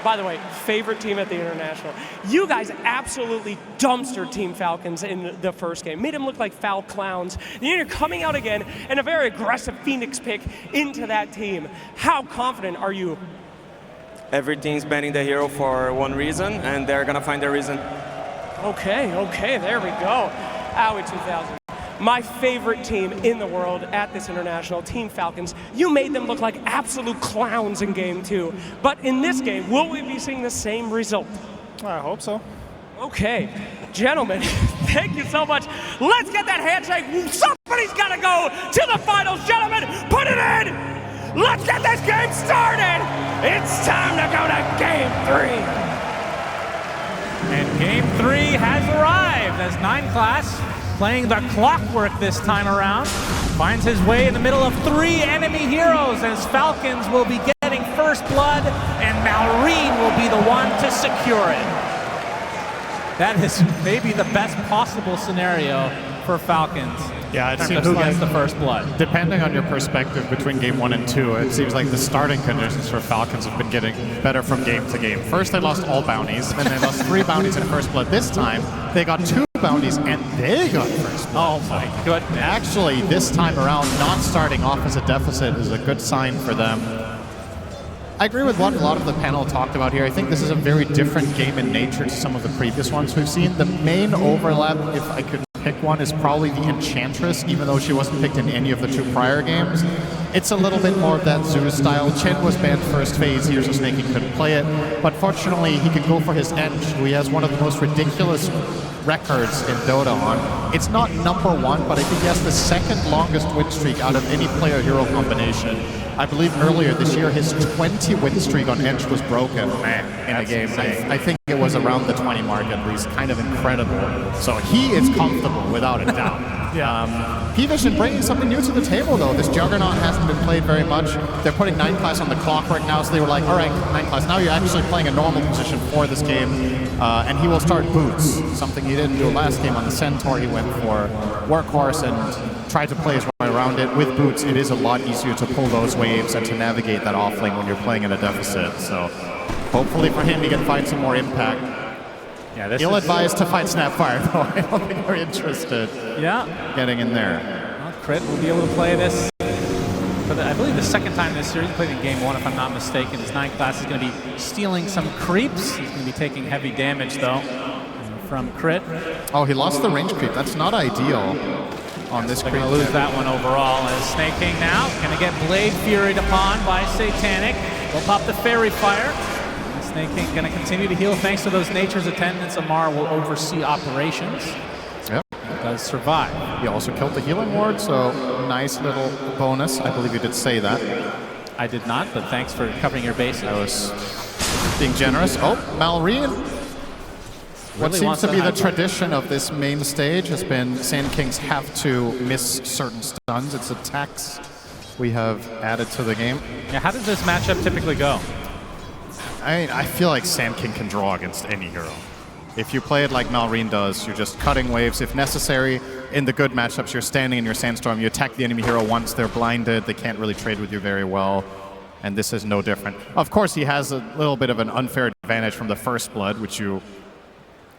By the way, favorite team at the International. You guys absolutely dumpstered Team Falcons in the first game. Made them look like foul clowns. And you're coming out again and a very aggressive Phoenix pick into that team. How confident are you? Every team's banning the hero for one reason, and they're going to find their reason. Okay, there we go. Owie 2000. My favorite team in the world at this International, Team Falcons. You made them look like absolute clowns in game 2. But in this game, will we be seeing the same result? I hope so. Okay, gentlemen, thank you so much. Let's get that handshake. Somebody's got to go to the finals. Gentlemen, put it in. Let's get this game started. It's time to go to game 3. And game 3 has arrived as 9 Class, playing the clockwork this time around, finds his way in the middle of 3 enemy heroes as Falcons will be getting first blood and Malrine will be the one to secure it. That is maybe the best possible scenario for Falcons. Yeah, it seems who like gets the first blood. Depending on your perspective between game 1 and 2, it seems like the starting conditions for Falcons have been getting better from game to game. First, they lost all bounties, and they lost 3 bounties in first blood. This time, they got 2 bounties, and they got first blood. Oh my goodness. Actually, this time around, not starting off as a deficit is a good sign for them. I agree with what a lot of the panel talked about here. I think this is a very different game in nature to some of the previous ones we've seen. The main overlap, if I could pick one, is probably the Enchantress, even though she wasn't picked in any of the 2 prior games. It's a little bit more of that Zeus style. Chen was banned first phase, Here's a Snake, he couldn't play it. But fortunately, he could go for his Ench, who he has one of the most ridiculous records in Dota on. It's not #1, but I think he has the 2nd longest win streak out of any player-hero combination. I believe earlier this year, his 20 win streak on Ench was broken in a game. I think it was around the 20 mark at least. Kind of incredible. So he is comfortable, without a doubt. PVISION bringing something new to the table, though. This Juggernaut hasn't been played very much. They're putting 9 Class on the clock right now, so they were like, all right, 9 Class, now you're actually playing a normal position for this game. And he will start Boots, something he didn't do last game on the Centaur. He went for Workhorse and tried to play his way around it. With Boots, it is a lot easier to pull those waves and to navigate that offlane when you're playing in a deficit. So hopefully for him, he can find some more impact. Yeah, he'll advise to fight Snapfire, though. I don't think we're interested getting in there. Well, Crit will be able to play this for I believe the 2nd time this series. He played in game 1, if I'm not mistaken. His 9 Class is going to be stealing some creeps. He's going to be taking heavy damage, though, from Crit. Oh, he lost the range creep. That's not ideal on this creep. They're going to lose that one overall. As Snake King now going to get Blade Furied upon by Satanic. We'll pop the Fairy Fire. Snake King going to continue to heal thanks to those Nature's Attendants. Amar will oversee operations. Yep. He does survive. He also killed the healing ward, so nice little bonus. I believe you did say that. I did not, but thanks for covering your bases. I was being generous. Oh, Malrine. What seems to be the tradition of this main stage has been Sand Kings have to miss certain stuns. It's a tax we have added to the game. Yeah, how does this matchup typically go? I feel like Sand King can draw against any hero. If you play it like Malrine does, you're just cutting waves. If necessary, in the good matchups, you're standing in your Sandstorm, you attack the enemy hero once they're blinded, they can't really trade with you very well, and this is no different. Of course, he has a little bit of an unfair advantage from the first blood, which you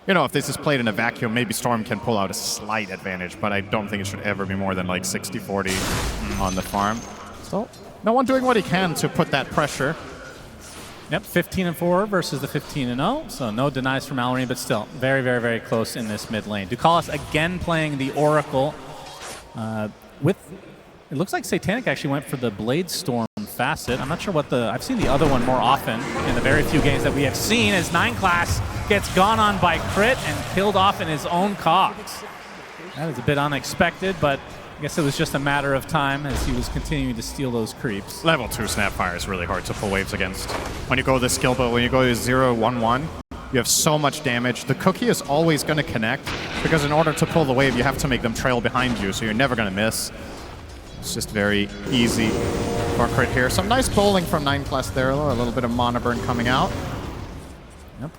know, if this is played in a vacuum, maybe Storm can pull out a slight advantage, but I don't think it should ever be more than like 60-40 on the farm. So, no one doing what he can to put that pressure. Yep, 15-4 versus the 15-0, so no denies from Malrine, but still very, very, very close in this mid lane. Ducalis again playing the Oracle with, it looks like Satanic actually went for the Blade Storm facet. I'm not sure what I've seen the other one more often in the very few games that we have seen as 9 Class gets gone on by Crit and killed off in his own cogs. That is a bit unexpected, but I guess it was just a matter of time as he was continuing to steal those creeps. Level 2 Snapfire is really hard to pull waves against. When you go this skill, but when you go to 0-1-1, you have so much damage. The cookie is always going to connect, because in order to pull the wave, you have to make them trail behind you, so you're never going to miss. It's just very easy for Crit here. Some nice bowling from 9 Class there, though. A little bit of mana burn coming out. Yep.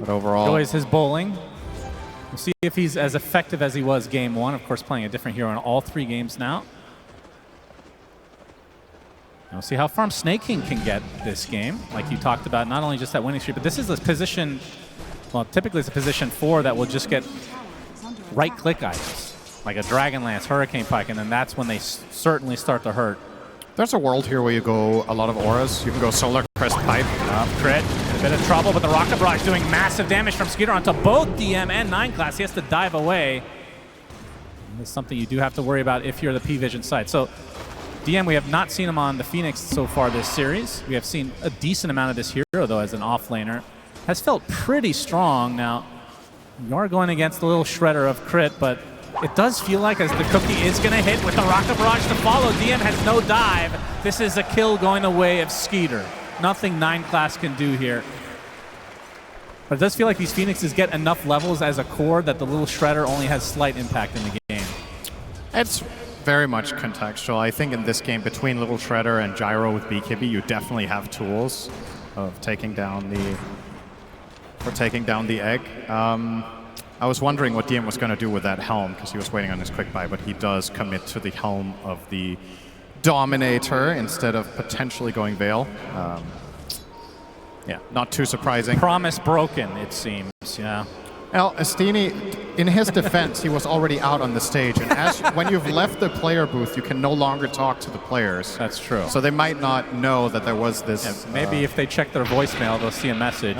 But overall, enjoys his bowling. We'll see if he's as effective as he was game 1. Of course, playing a different hero in all 3 games now. We'll see how far Snake King can get this game. Like you talked about, not only just that winning streak, but this is a position, well, typically it's a position 4 that will just get right-click items, like a Dragon Lance, Hurricane Pike, and then that's when they certainly start to hurt. There's a world here where you go a lot of auras. You can go Solar Crest Pipe. Crit, a bit of trouble, but the Rocket Barrage doing massive damage from Skeeter onto both DM and 9 class. He has to dive away. That's something you do have to worry about if you're the PVISION side. So DM, we have not seen him on the Phoenix so far this series. We have seen a decent amount of this hero, though, as an offlaner. Has felt pretty strong. Now, you are going against the little shredder of Crit, but it does feel like as the cookie is going to hit with the Rocket Barrage to follow, DM has no dive. This is a kill going the way of Skeeter. Nothing 9 class can do here. But it does feel like these Phoenixes get enough levels as a core that the little shredder only has slight impact in the game. It's very much contextual. I think in this game, between Little Shredder and Gyro with BKB, you definitely have tools of taking down the egg. I was wondering what DM was going to do with that helm, because he was waiting on his quick buy, but he does commit to the helm of the Dominator instead of potentially going Veil. Yeah, not too surprising. Promise broken, it seems, yeah. Well, Estini, in his defense, he was already out on the stage, and when you've left the player booth, you can no longer talk to the players. That's true. So they might not know that there was this... Yeah, maybe if they check their voicemail, they'll see a message.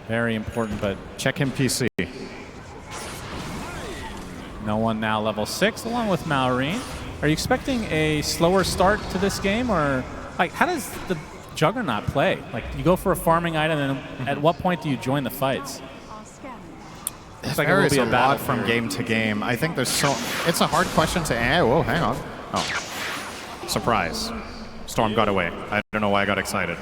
Very important, but... Check him PC. No one now level 6, along with Maureen. Are you expecting a slower start to this game, or... Like, how does the Juggernaut play? Like, you go for a farming item, and at what point do you join the fights? It varies a lot from game to game. I think there's it's a hard question to answer. Whoa, hang on. Oh, surprise! Storm got away. I don't know why I got excited.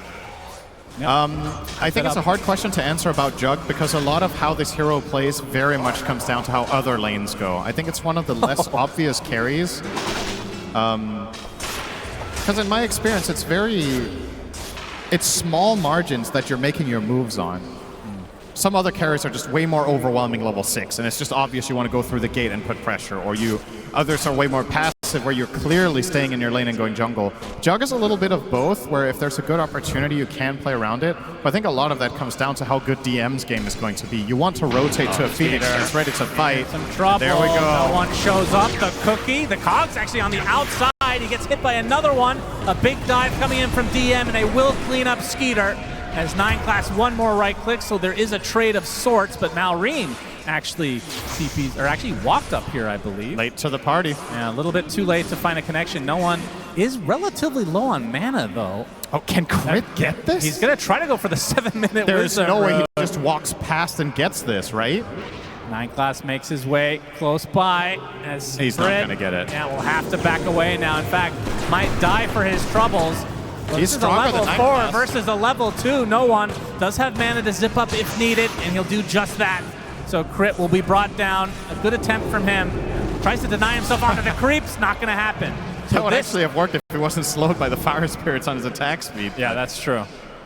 Yep. I think it's a hard question to answer about Jug, because a lot of how this hero plays very much comes down to how other lanes go. I think it's one of the less obvious carries. Because in my experience, it's small margins that you're making your moves on. Some other carries are just way more overwhelming level 6, and it's just obvious you want to go through the gate and put pressure, or others are way more passive where you're clearly staying in your lane and going jungle. Jug is a little bit of both, where if there's a good opportunity, you can play around it, but I think a lot of that comes down to how good DM's game is going to be. You want to rotate to a Phoenix that's ready to fight. Some trouble. There we go. No one shows up. The cookie, the Cog's actually on the outside. He gets hit by another one. A big dive coming in from DM, and they will clean up Skeeter. As 9 class, one more right click, so there is a trade of sorts, but Maureen actually walked up here, I believe. Late to the party. Yeah, a little bit too late to find a connection. No one is relatively low on mana, though. Oh, can Crit get this? He's going to try to go for the 7-minute There's no way he just walks past and gets this, right? 9 class makes his way close by. As he's not going to get it. Yeah, will have to back away now. In fact, might die for his troubles. Well, he's stronger than a level 4 versus a level 2. No one does have mana to zip up if needed, and he'll do just that. So Crit will be brought down. A good attempt from him. Tries to deny himself onto the creeps. Not going to happen. So that would actually have worked if he wasn't slowed by the fire spirits on his attack speed. Yeah, that's true.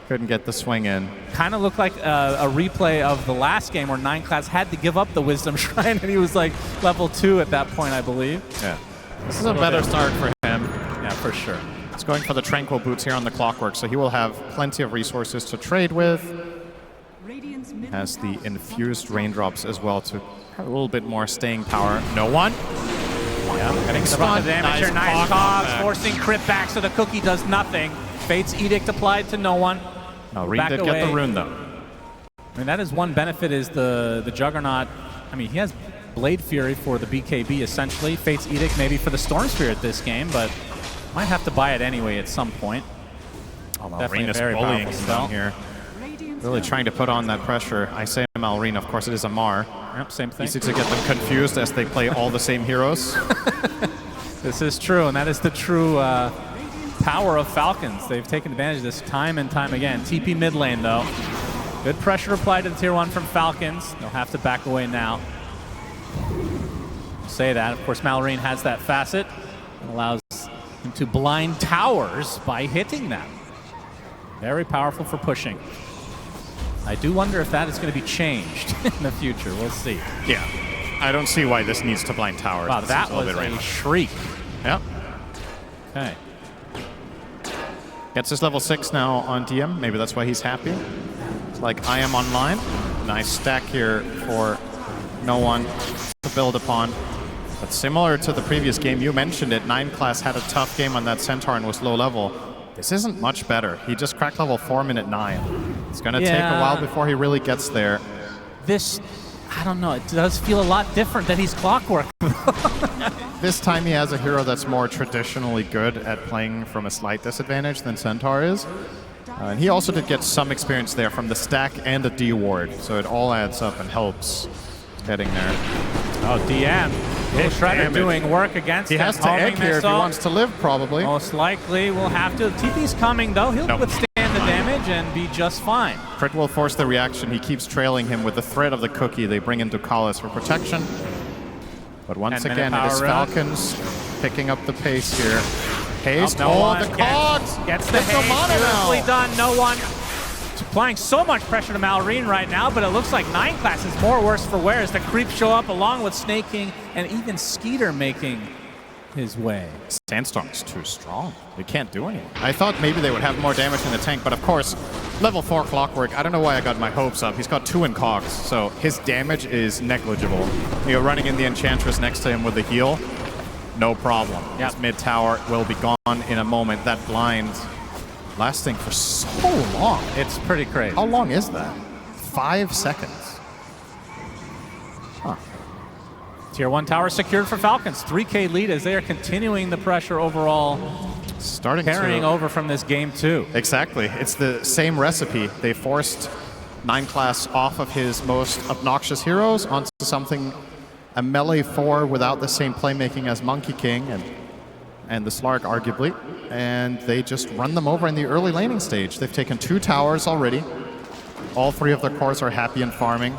Couldn't get the swing in. Kind of looked like a replay of the last game where 9 class had to give up the Wisdom Shrine, and he was like level 2 at that point, I believe. Yeah. This is a better start for him. Yeah, for sure. He's going for the Tranquil Boots here on the Clockwork, so he will have plenty of resources to trade with. Has the infused raindrops as well to have a little bit more staying power. No one. Yeah, getting the brunt of damage here. Nice Cogs, forcing Crit back so the cookie does nothing. Fate's Edict applied to no one. No, Reed did get the rune, though. I mean, that is one benefit, is the Juggernaut. I mean, he has Blade Fury for the BKB, essentially. Fate's Edict maybe for the Storm Spirit this game, but might have to buy it anyway at some point. Oh, Malrine is bullying him down here. Really trying to put on that pressure. I say Malrine, of course it is Amar. Yep, same thing. Easy to get them confused as they play all the same heroes. This is true, and that is the true power of Falcons. They've taken advantage of this time and time again. TP mid lane, though. Good pressure applied to the tier 1 from Falcons. They'll have to back away now. Say that. Of course, Malrine has that facet. It allows him to blind towers by hitting them. Very powerful for pushing. I do wonder if that is going to be changed in the future. We'll see. Yeah. I don't see why this needs to blind towers. Wow, that was a shriek. Yep. Okay. Gets his level 6 now on DM. Maybe that's why he's happy. It's like, I am online. Nice stack here for no one to build upon. But similar to the previous game, you mentioned it, 9 class had a tough game on that Centaur and was low level. This isn't much better. He just cracked level 4 minute 9. It's going to take a while before he really gets there. This, I don't know, it does feel a lot different that he's Clockwork. This time he has a hero that's more traditionally good at playing from a slight disadvantage than Centaur is. And he also did get some experience there from the stack and the D ward, so it all adds up and helps getting there. Oh, DM. Big Shredder doing work against him. He has to egg here if he wants to live, probably. Most likely will have to. TP's coming, though. He'll withstand the damage and be just fine. Crit will force the reaction. He keeps trailing him with the threat of the cookie. They bring in Ducalis for protection. But once again, it is Falcons picking up the pace here. Haste, the cogs! Gets the haste, beautifully done. No one applying so much pressure to Malrine right now, but it looks like 9 class is more worse for wear as the creeps show up along with Snake King and even Skeeter making his way. Sandstorm's too strong. They can't do anything. I thought maybe they would have more damage in the tank, but of course, level 4 Clockwork, I don't know why I got my hopes up. He's got 2 in cogs, so his damage is negligible. You're running in the Enchantress next to him with the heal, no problem. His mid-tower will be gone in a moment. That blind lasting for so long. It's pretty crazy. How long is that? 5 seconds. Huh. Tier 1 tower secured for Falcons. 3K lead as they are continuing the pressure overall. Carrying over from this game too. Exactly. It's the same recipe. They forced 9 class off of his most obnoxious heroes onto something, a melee 4 without the same playmaking as Monkey King and the Slark, arguably. And they just run them over in the early laning stage. They've taken 2 towers already. All 3 of their cores are happy and farming.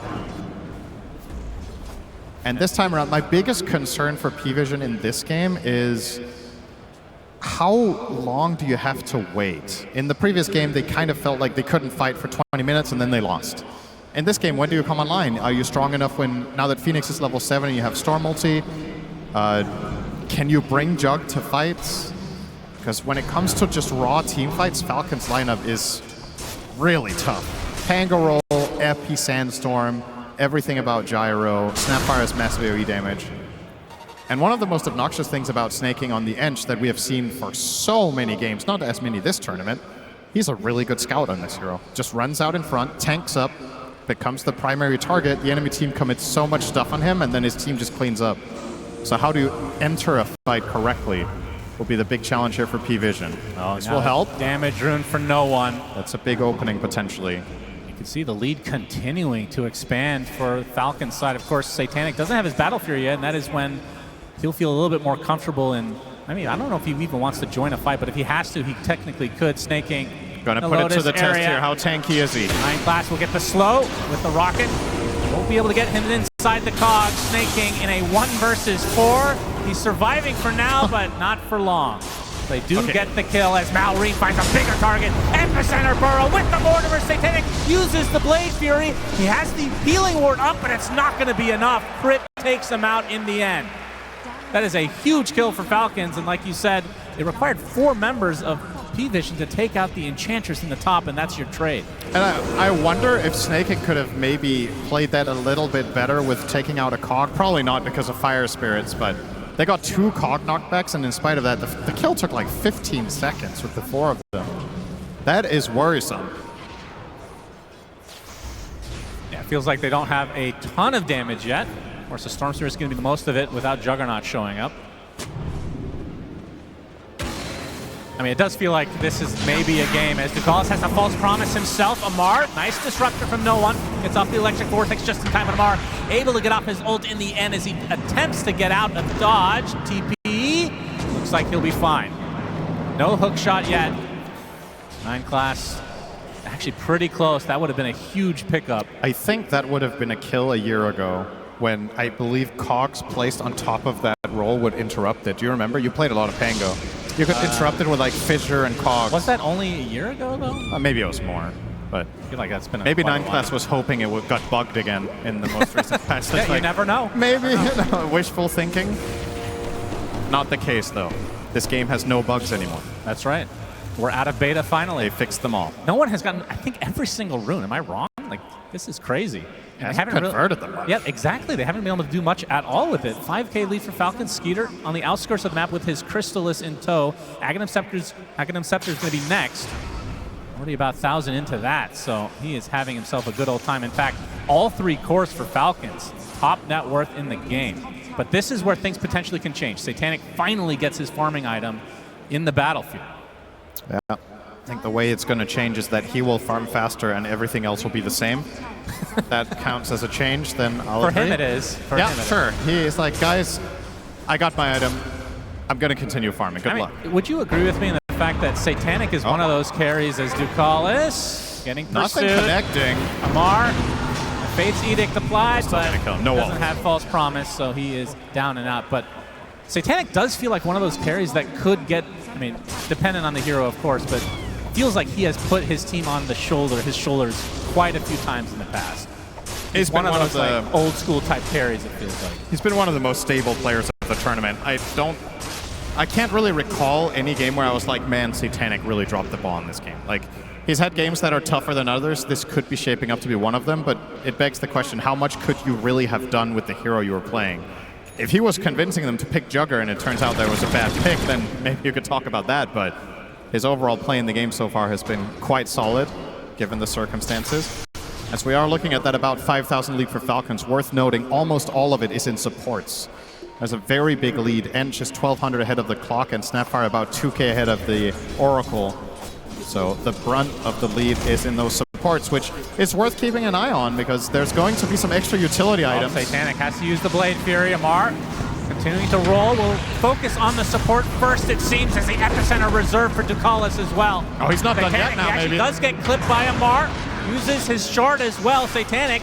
And this time around, my biggest concern for PVISION in this game is how long do you have to wait? In the previous game, they kind of felt like they couldn't fight for 20 minutes and then they lost. In this game, when do you come online? Are you strong enough now that Phoenix is level 7 and you have Storm ulti? Can you bring Jug to fights? Because when it comes to just raw team fights, Falcon's lineup is really tough. Pango Roll, FP Sandstorm, everything about Gyro, Snapfire has massive AoE damage. And one of the most obnoxious things about snaking on the Ench that we have seen for so many games, not as many this tournament, he's a really good scout on this hero. Just runs out in front, tanks up, becomes the primary target, the enemy team commits so much stuff on him, and then his team just cleans up. So how do you enter a fight correctly will be the big challenge here for PVISION. Oh, this will help. Damage rune for no one. That's a big opening potentially. You can see the lead continuing to expand for Falcon's side. Of course, Satanic doesn't have his Battle Fury yet, and that is when he'll feel a little bit more comfortable in, I mean, I don't know if he even wants to join a fight, but if he has to, he technically could. Snaking. Gonna put it to the test here. How tanky is he? 9 class will get the slow with the rocket. Won't be able to get him inside the cog. Snaking in a 1 versus 4. He's surviving for now, but not for long. They do get the kill as Malrine finds a bigger target. Epicenter Burrow with the Mortimer. Satanic uses the Blade Fury. He has the healing ward up, but it's not going to be enough. Crit takes him out in the end. That is a huge kill for Falcons, and like you said, it required 4 members of PVISION to take out the Enchantress in the top, and that's your trade. And I wonder if Snaking could have maybe played that a little bit better with taking out a cog. Probably not because of Fire Spirits, but they got 2 cog knockbacks, and in spite of that, the kill took like 15 seconds with the 4 of them. That is worrisome. Yeah, it feels like they don't have a ton of damage yet. Of course, the Storm Spirit is going to be the most of it without Juggernaut showing up. I mean, it does feel like this is maybe a game as Ducalis has a false promise himself. Amar, nice disruptor from no one. Gets off the electric vortex just in time, but Amar able to get off his ult in the end as he attempts to get out of dodge. TP, looks like he'll be fine. No hook shot yet. 9 class, actually pretty close. That would have been a huge pickup. I think that would have been a kill a year ago when I believe cogs placed on top of that roll would interrupt it. Do you remember? You played a lot of Pango. You could interrupt it with like Fissure and cogs. Was that only a year ago though? Maybe it was more, but I feel like that's been maybe 9 class was hoping it got bugged again in the most recent patch. Yeah, you never know. Maybe wishful thinking. Not the case though. This game has no bugs anymore. That's right. We're out of beta finally. They fixed them all. No one has gotten, I think, every single rune. Am I wrong? Like, this is crazy. And Hasn't converted them. Yeah, exactly. They haven't been able to do much at all with it. 5K lead for Falcons. Skeeter on the outskirts of the map with his Crystallis in tow. Aghanim Scepter's going to be next. Already about 1,000 into that, so he is having himself a good old time. In fact, all 3 cores for Falcons. Top net worth in the game. But this is where things potentially can change. Satanic finally gets his farming item in the battlefield. Yeah. I think the way it's going to change is that he will farm faster and everything else will be the same. That counts as a change, then I'll agree. For him it is. Sure. He's like, guys, I got my item. I'm going to continue farming. Good luck. Would you agree with me in the fact that Satanic is one of those carries as Ducalis getting pursued? Nothing connecting. Amar, Fate's Edict applied, but no doesn't have False Promise, so he is down and out. But Satanic does feel like one of those carries that could get, I mean, dependent on the hero, of course, but feels like he has put his team on his shoulders quite a few times in the past. He's one of those like, old school type carries, it feels like. He's been one of the most stable players of the tournament. I can't really recall any game where I was like, man, Satanic really dropped the ball in this game. Like, he's had games that are tougher than others. This could be shaping up to be one of them, but it begs the question, how much could you really have done with the hero you were playing? If he was convincing them to pick Jugger and it turns out there was a bad pick, then maybe you could talk about that, but his overall play in the game so far has been quite solid, given the circumstances. As we are looking at that about 5,000 lead for Falcons, worth noting, almost all of it is in supports. There's a very big lead. Ench is 1,200 ahead of the clock, and Snapfire about 2K ahead of the Oracle. So the brunt of the lead is in those supports, which is worth keeping an eye on, because there's going to be some extra utility items. Satanic has to use the Blade Fury. Amar continuing to roll. We'll focus on the support first, it seems, as the epicenter reserved for Ducalis as well. Oh, he's not done yet now, he actually does get clipped by Amar. Uses his shard as well, Satanic.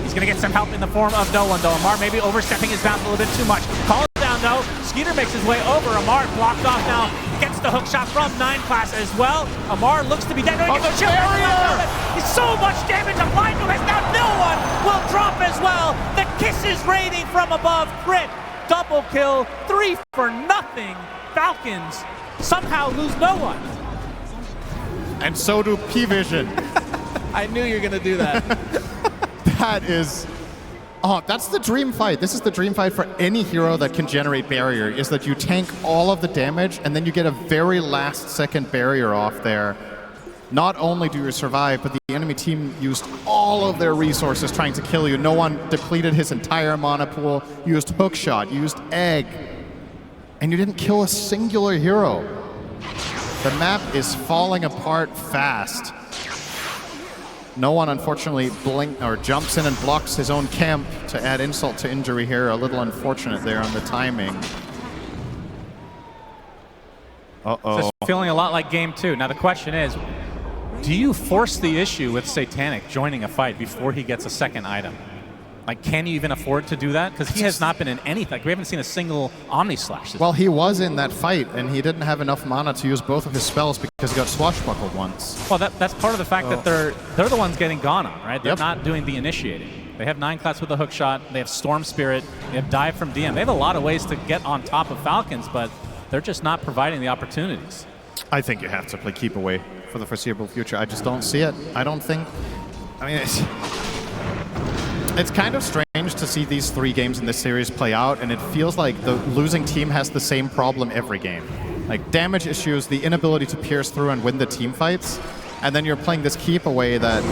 He's going to get some help in the form of no one, though. Amar maybe overstepping his bounds a little bit too much. Calls down, though. Skeeter makes his way over. Amar blocked off now. Gets the hook shot from 9 class as well. Amar looks to be dead. He's so much damage applied to him. Now no one will drop as well. The kisses raining from above. Crit. Double kill. 3 for nothing. Falcons somehow lose no one. And so do PVISION. I knew you were going to do that. That is... Oh, that's the dream fight. This is the dream fight for any hero that can generate barrier, is that you tank all of the damage and then you get a very last second barrier off there. Not only do you survive, but the enemy team used all of their resources trying to kill you. No one depleted his entire mana pool, used hookshot, used egg, and you didn't kill a singular hero. The map is falling apart fast. No one, unfortunately, jumps in and blocks his own camp to add insult to injury here. A little unfortunate there on the timing. Uh-oh. Just feeling a lot like game 2. Now the question is, do you force the issue with Satanic joining a fight before he gets a second item? Like, can you even afford to do that? Because he has not been in anything. We haven't seen a single Omni Slash. Well, he was in that fight, and he didn't have enough mana to use both of his spells because he got swashbuckled once. Well, that's part of the fact that they're the ones getting gone on, right? They're not doing the initiating. They have 9 class with a hook shot. They have Storm Spirit. They have Dive from DM. They have a lot of ways to get on top of Falcons, but they're just not providing the opportunities. I think you have to play keep away for the foreseeable future. I just don't see it. I don't think... I mean, it's kind of strange to see these 3 games in this series play out, and it feels like the losing team has the same problem every game. Like, damage issues, the inability to pierce through and win the team fights, and then you're playing this keep away that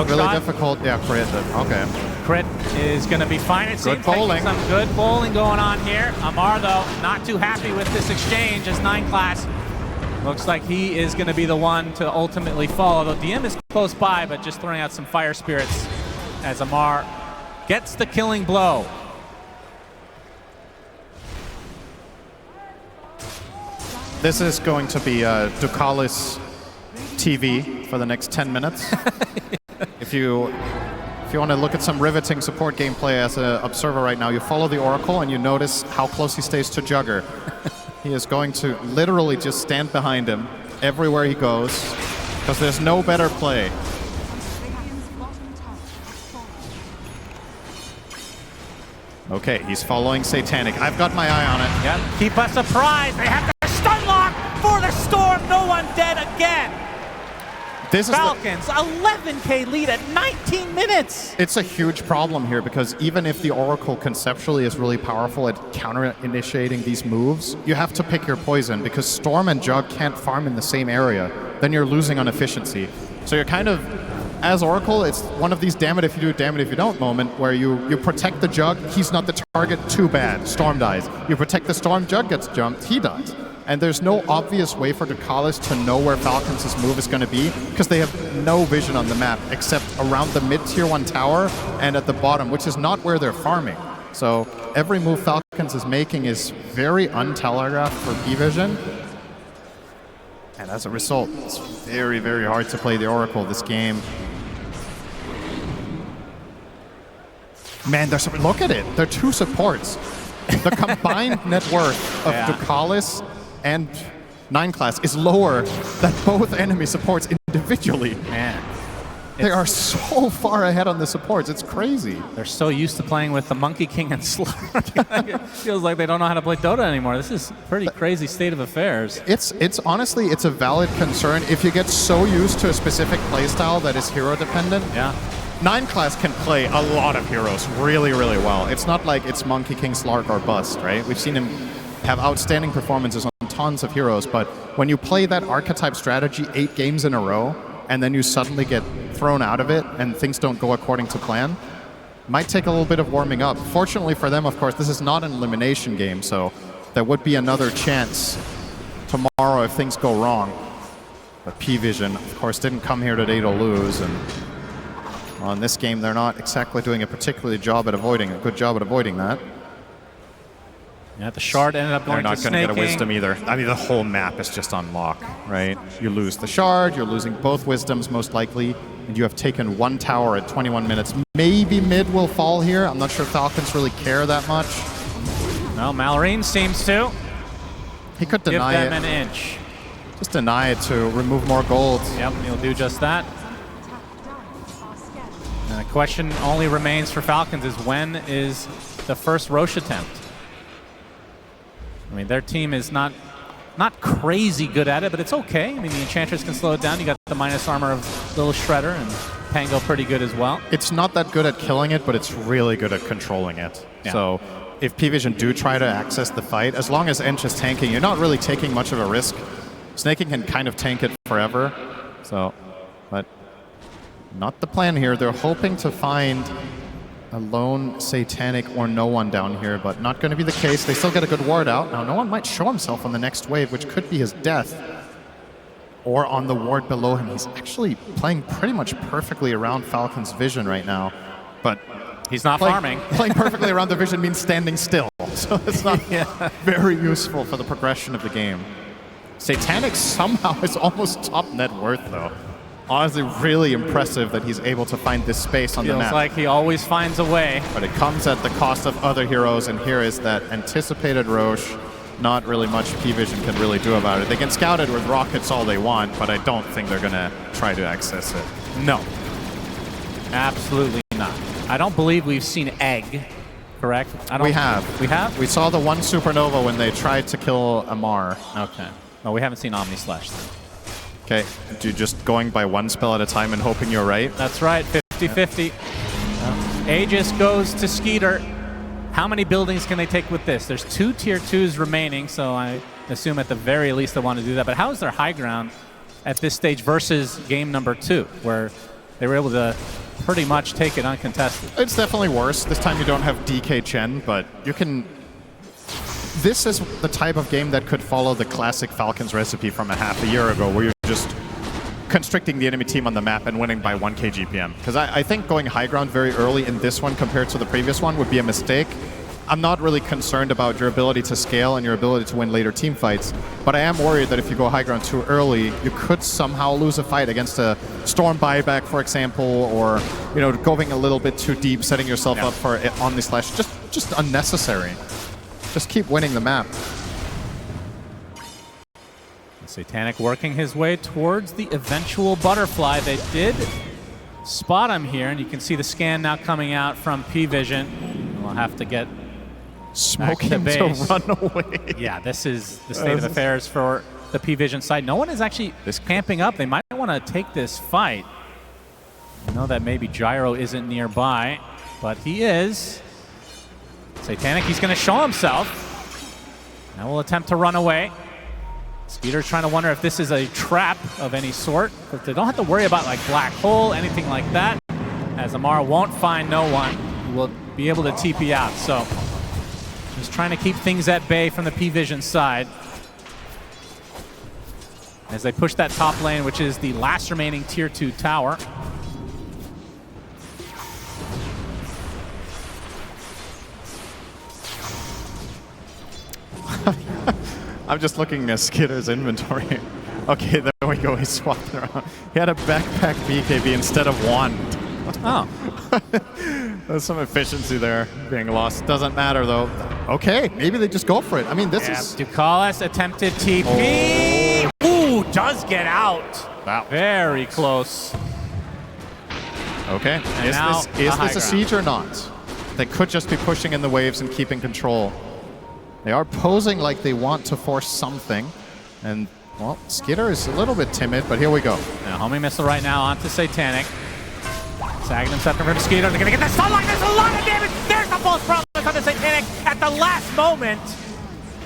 really difficult. Yeah, crit. Okay. Crit is going to be fine. It seems bowling. Some good bowling going on here. Amar, though, not too happy with this exchange as 9 class. Looks like he is going to be the one to ultimately fall, although DM is close by, but just throwing out some fire spirits as Amar gets the killing blow. This is going to be Ducalis TV for the next 10 minutes. If you want to look at some riveting support gameplay as an observer right now, you follow the Oracle and you notice how close he stays to Jugger. He is going to literally just stand behind him everywhere he goes, because there's no better play. Okay, he's following Satanic. I've got my eye on it. Yep. Keep us surprised. They have the stun lock. for the Storm. No one dead again. This is Falcons, 11K lead at 19 minutes. It's a huge problem here because even if the Oracle conceptually is really powerful at counter-initiating these moves, you have to pick your poison because Storm and Jug can't farm in the same area. Then you're losing on efficiency. So you're kind of, as Oracle, it's one of these damn it if you do, damn it if you don't moment where you protect the Jug, he's not the target, too bad, Storm dies. You protect the Storm, Jug gets jumped, he dies. And there's no obvious way for Ducalis to know where Falcons' move is going to be because they have no vision on the map except around the mid-tier 1 tower and at the bottom, which is not where they're farming. So every move Falcons is making is very untelegraphed for PVISION. And as a result, it's very, very hard to play the Oracle this game. Man, look at it. They're 2 supports. The combined net worth of Ducalis and 9 class is lower than both enemy supports individually. Man. They are so far ahead on the supports. It's crazy. They're so used to playing with the Monkey King and Slurk. It feels like they don't know how to play Dota anymore. This is a pretty crazy state of affairs. It's honestly, it's a valid concern. If you get so used to a specific playstyle that is hero dependent, 9 class can play a lot of heroes really, really well. It's not like it's Monkey King, Slark, or Bust, right? We've seen him have outstanding performances on tons of heroes, but when you play that archetype strategy 8 games in a row, and then you suddenly get thrown out of it, and things don't go according to plan, might take a little bit of warming up. Fortunately for them, of course, this is not an elimination game, so there would be another chance tomorrow if things go wrong. But PVISION, of course, didn't come here today to lose, and well, in this game, they're not exactly doing a particularly good job at avoiding that. Yeah, the shard ended up going to snaking. They're not going to get a wisdom either. I mean, the whole map is just on lock, right? You lose the shard, you're losing both wisdoms most likely, and you have taken 1 tower at 21 minutes. Maybe mid will fall here. I'm not sure Falcons really care that much. Well, Malorine seems to. He could deny it. Give them an inch. Just deny it to remove more gold. Yep, he'll do just that. And the question only remains for Falcons is when is the first Roche attempt? I mean, their team is not crazy good at it, but it's okay. I mean, the Enchantress can slow it down. You got the minus armor of Little Shredder and Pango pretty good as well. It's not that good at killing it, but it's really good at controlling it. Yeah. So if PVISION do try to access the fight, as long as Ench is tanking, you're not really taking much of a risk. Snaking can kind of tank it forever. So, but not the plan here. They're hoping to find a lone Satanic or no one down here, but not going to be the case. They still get a good ward out. Now, no one might show himself on the next wave, which could be his death, or on the ward below him. He's actually playing pretty much perfectly around Falcon's vision right now, but he's not farming. Playing perfectly around the vision means standing still, so it's not very useful for the progression of the game. Satanic somehow is almost top net worth, though. Honestly, really impressive that he's able to find this space on the map. Feels like he always finds a way. But it comes at the cost of other heroes, and here is that anticipated Roche. Not really much PVISION can really do about it. They can scout it with rockets all they want, but I don't think they're going to try to access it. No. Absolutely not. I don't believe we've seen Egg, correct? We have. We have? We saw the one supernova when they tried to kill Amar. Okay. No, we haven't seen Omni Slash then. Okay, you're just going by 1 spell at a time and hoping you're right? That's right, 50-50. Aegis goes to Skeeter. How many buildings can they take with this? There's 2 tier 2s remaining, so I assume at the very least they want to do that. But how is their high ground at this stage versus game number 2, where they were able to pretty much take it uncontested? It's definitely worse. This time you don't have DK Chen, but you can... This is the type of game that could follow the classic Falcons recipe from a half a year ago, where you're just constricting the enemy team on the map and winning by 1k GPM. Because I think going high ground very early in this one compared to the previous one would be a mistake. I'm not really concerned about your ability to scale and your ability to win later team fights, but I am worried that if you go high ground too early, you could somehow lose a fight against a Storm buyback, for example, or going a little bit too deep, setting yourself up for Omni Slash. Just unnecessary. Just keep winning the map. Satanic working his way towards the eventual butterfly. They did spot him here, and you can see the scan now coming out from PVISION. We'll have to get Smoke him to run away. Yeah, this is the state of affairs for the PVISION side. No one is actually camping up. They might want to take this fight. I know that maybe Gyro isn't nearby, but he is. Satanic, he's going to show himself. Now we'll attempt to run away. Skeeter's trying to wonder if this is a trap of any sort, but they don't have to worry about like black hole, anything like that, as Amar won't find no one who will be able to TP out. So just trying to keep things at bay from the PVISION side as they push that top lane, which is the last remaining tier 2 tower. I'm just looking at Skitter's inventory. Okay, there we go. He's swapping around. He had a backpack BKB instead of wand. Oh. There's some efficiency there being lost. Doesn't matter, though. Okay, maybe they just go for it. I mean, this is... Ducalis attempted TP. Ooh, does get out. Wow. Very close. Okay, is this a siege or not? They could just be pushing in the waves and keeping control. They are posing like they want to force something. And, well, Skitter is a little bit timid, but here we go. Now, homing missile right now onto Satanic. Sagging himself from Skeeter. They're going to get the sunlight. There's a lot of damage. There's the false promise on the Satanic at the last moment.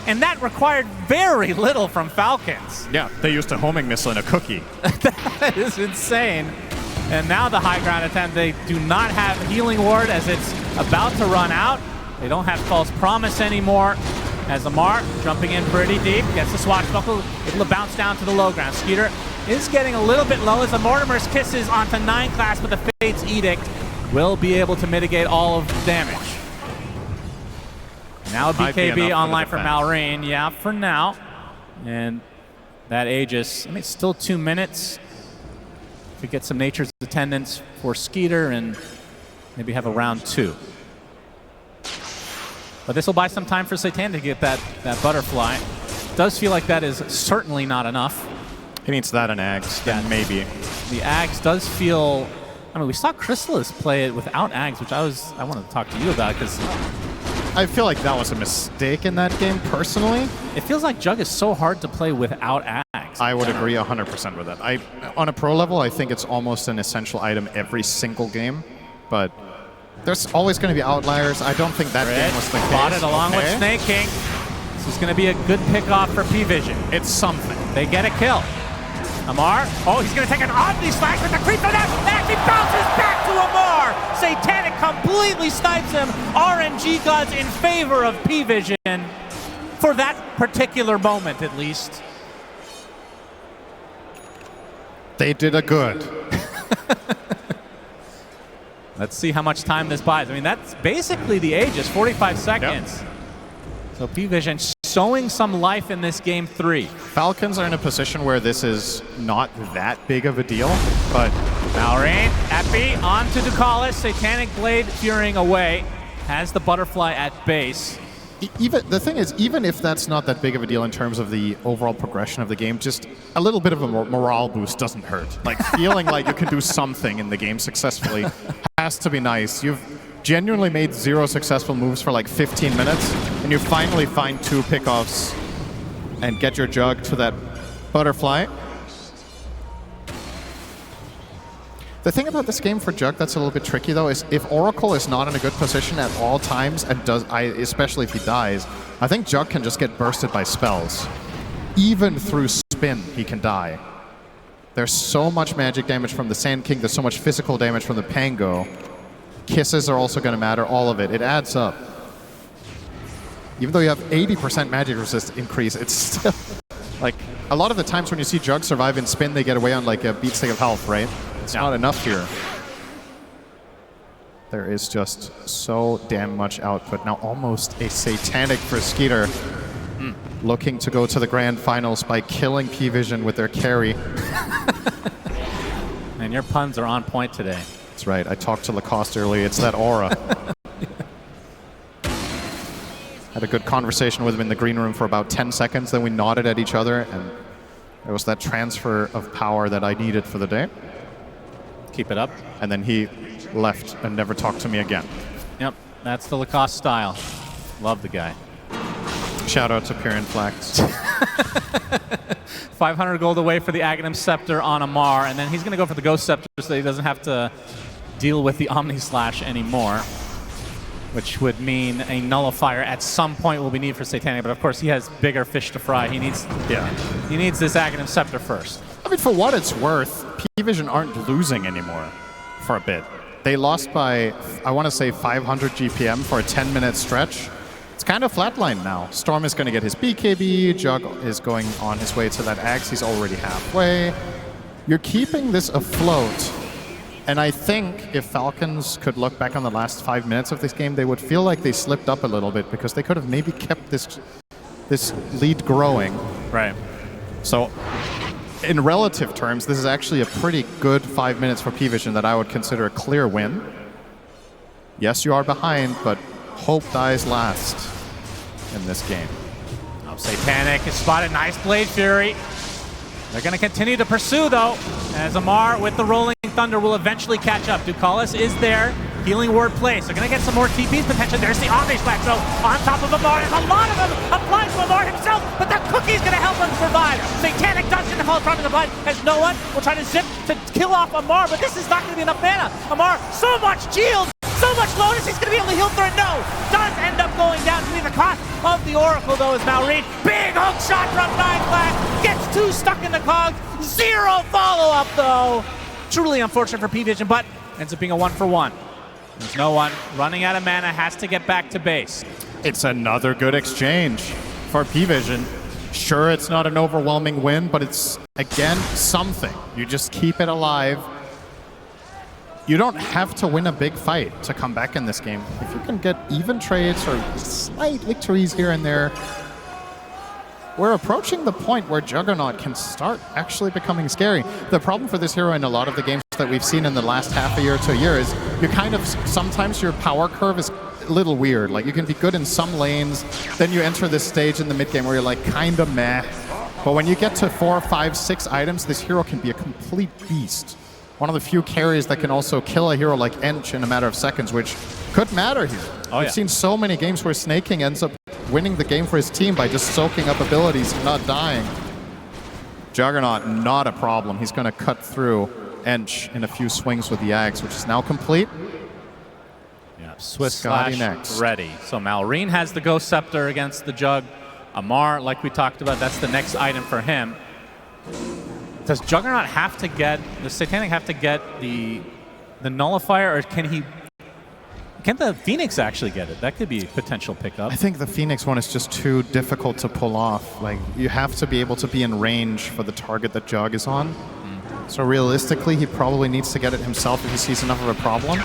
And that required very little from Falcons. Yeah, they used a homing missile in a cookie. That is insane. And now the high ground attempt. They do not have healing ward as it's about to run out. They don't have false promise anymore. As Amar jumping in pretty deep, gets the swashbuckle, able to bounce down to the low ground. Skeeter is getting a little bit low as the Mortimer's Kisses onto 9 class, but the Fate's Edict will be able to mitigate all of the damage. Now BKB online for Malrine, yeah, for now. And that Aegis, I mean, it's still 2 minutes. If we get some Nature's Attendance for Skeeter and maybe have a round 2. But this will buy some time for Satanic to get that butterfly. Does feel like that is certainly not enough. He needs that and Ags, then maybe. The Ags does feel... I mean, we saw Chrysalis play it without Ags, which I wanted to talk to you about, because... I feel like that was a mistake in that game, personally. It feels like Jug is so hard to play without Ags. I would agree 100% with that. On a pro level, I think it's almost an essential item every single game, but... There's always going to be outliers. I don't think that game was the case. Spotted along with Snake King. This is going to be a good pickoff for PVISION. It's something. They get a kill. Amar. Oh, he's going to take an Omni Slash with the creep on that. And he bounces back to Amar. Satanic completely snipes him. RNG gods in favor of PVISION for that particular moment, at least. They did a good. Let's see how much time this buys. I mean, that's basically the Aegis, 45 seconds. Yep. So PVISION showing some life in this game 3. Falcons are in a position where this is not that big of a deal, but... Malrine, Epi, on to Ducalis. Satanic Blade fearing away. Has the butterfly at base. The thing is, even if that's not that big of a deal in terms of the overall progression of the game, just a little bit of a morale boost doesn't hurt. Like, feeling like you can do something in the game successfully has to be nice. You've genuinely made 0 successful moves for like 15 minutes, and you finally find 2 pickoffs and get your Jug to that butterfly. The thing about this game for Jug that's a little bit tricky, though, is if Oracle is not in a good position at all times, and especially if he dies, I think Jug can just get bursted by spells. Even through spin, he can die. There's so much magic damage from the Sand King, there's so much physical damage from the Pango. Kisses are also going to matter, all of it. It adds up. Even though you have 80% magic resist increase, it's still... Like, a lot of the times when you see Jug survive in spin, they get away on like a beat stick of health, right? It's not enough here. There is just so damn much output. Now almost a Satanic for Skeeter. Looking to go to the grand finals by killing PVISION with their carry. Man, your puns are on point today. That's right. I talked to Lacoste earlier. It's that aura. Had a good conversation with him in the green room for about 10 seconds. Then we nodded at each other, and there was that transfer of power that I needed for the day. Keep it up. And then he left and never talked to me again. Yep, that's the Lacoste style. Love the guy. Shout out to Pyrian Flax. 500 gold away for the Aghanim Scepter on Amar, and then he's going to go for the Ghost Scepter so that he doesn't have to deal with the Omni Slash anymore, which would mean a Nullifier at some point will be needed for Satanic, but of course he has bigger fish to fry. He needs this Aghanim Scepter first. I mean, for what it's worth, PVISION aren't losing anymore for a bit. They lost by, I want to say, 500 GPM for a 10-minute stretch. It's kind of flatlined now. Storm is going to get his BKB, Jug is going on his way to that Axe, he's already halfway. You're keeping this afloat, and I think if Falcons could look back on the last 5 minutes of this game, they would feel like they slipped up a little bit because they could have maybe kept this lead growing. Right. So, in relative terms, this is actually a pretty good 5 minutes for PVISION that I would consider a clear win. Yes, you are behind, but hope dies last in this game. Oh, Satanic is spotted. Nice Blade Fury. They're going to continue to pursue, though, as Amar with the Rolling Thunder will eventually catch up. Ducalis is there. Healing Ward placed. They're going to get some more TPs potentially. There's the Omni Slash, so on top of Amar. There's a lot of them applied to Amar himself, but the Cookie's going to help him survive. Satanic does get the fall from the blind, as no one will try to zip to kill off Amar, but this is not going to be enough mana. Amar, so much shield, so much Lotus, he's going to be able to heal through it. No, does end up going down to be the cost of the Oracle, though, as Malrine. Big hook shot from 9 gets 2 stuck in the cogs. 0 follow-up, though. Truly unfortunate for PVISION, but ends up being a 1-for-1. There's no one running out of mana, has to get back to base. It's another good exchange for PVISION. Sure, it's not an overwhelming win, but it's, again, something. You just keep it alive. You don't have to win a big fight to come back in this game. If you can get even trades or slight victories here and there, we're approaching the point where Juggernaut can start actually becoming scary. The problem for this hero in a lot of the games that we've seen in the last half a year to a year is you kind of, sometimes your power curve is a little weird. Like, you can be good in some lanes, then you enter this stage in the mid game where you're like kind of meh. But when you get to 4, 5, 6 items, this hero can be a complete beast. One of the few carries that can also kill a hero like Ench in a matter of seconds, which could matter here. We've seen so many games where Snaking ends up winning the game for his team by just soaking up abilities and not dying. Juggernaut, not a problem. He's going to cut through Ench in a few swings with the Axe, which is now complete. Yeah, Swift Slash next. Ready. So Malrine has the Ghost Scepter against the Jug. Amar, like we talked about, that's the next item for him. Does Juggernaut have to get, does Satanic have to get the Nullifier, or can the Phoenix actually get it? That could be a potential pickup. I think the Phoenix one is just too difficult to pull off. Like, you have to be able to be in range for the target that Jug is on. So realistically, he probably needs to get it himself if he sees enough of a problem.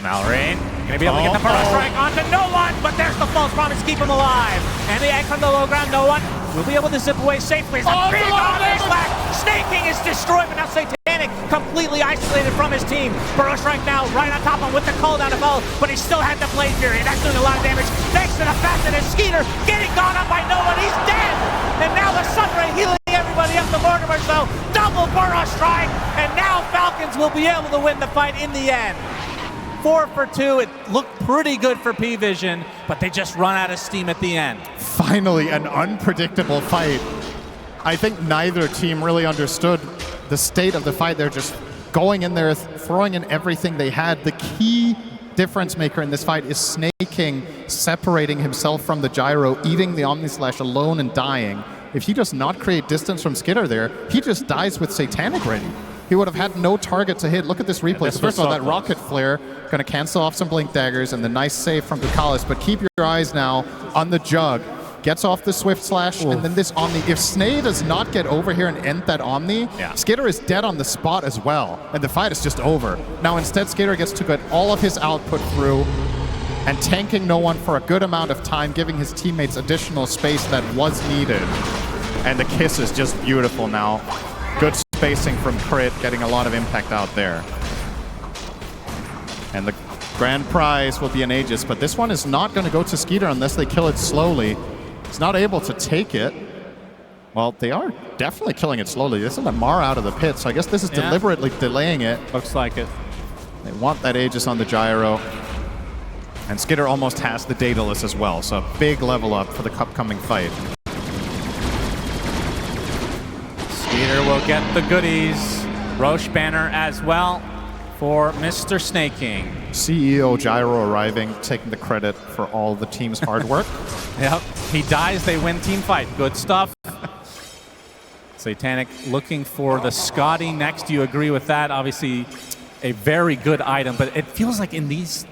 Malrine going to be able to get the Burrow Strike onto no one, but there's the false promise, keep him alive. And the egg from the low ground, no one will be able to zip away safely. It's a big Omni Slash. Snaking is destroyed, but now Satanic completely isolated from his team. Burrow Strike now right on top of him with the cooldown to follow, but he still had the Blade Fury. That's doing a lot of damage thanks to the fact that his Skeeter getting gone up by no one. He's dead. And now the Sunray healing everybody up the Mortimer, so double Burrow Strike, and now Falcons will be able to win the fight in the end. 4 for 2. It looked pretty good for PVISION, but they just run out of steam at the end. Finally, an unpredictable fight. I think neither team really understood the state of the fight. They're just going in there, throwing in everything they had. The key difference maker in this fight is Snaking separating himself from the gyro, eating the Omni Slash alone and dying. If he does not create distance from Skitter there, he just dies with Satanic ready. He would have had no target to hit. Look at this replay. Yeah, so first of all, that Rocket Flare going to cancel off some Blink Daggers and the nice save from Ducalis, but keep your eyes now on the Jug. Gets off the Swift Slash, and then this Omni. If Snay does not get over here and end that Omni, Skitter is dead on the spot as well, and the fight is just over. Now instead, Skitter gets to get all of his output through, and tanking no one for a good amount of time, giving his teammates additional space that was needed. And the kiss is just beautiful now. Good spacing from Crit, getting a lot of impact out there. And the grand prize will be an Aegis, but this one is not going to go to Skeeter unless they kill it slowly. He's not able to take it. Well, they are definitely killing it slowly. This is Amar out of the pit, so I guess this is deliberately delaying it. Looks like it. They want that Aegis on the gyro. And Skitter almost has the Daedalus as well, so a big level up for the upcoming fight. Skeeter will get the goodies. Roche banner as well for Mr. Snaking. CEO Gyro arriving, taking the credit for all the team's hard work. Yep. He dies, they win team fight. Good stuff. Satanic looking for the Scotty next. Do you agree with that? Obviously, a very good item, but it feels like in these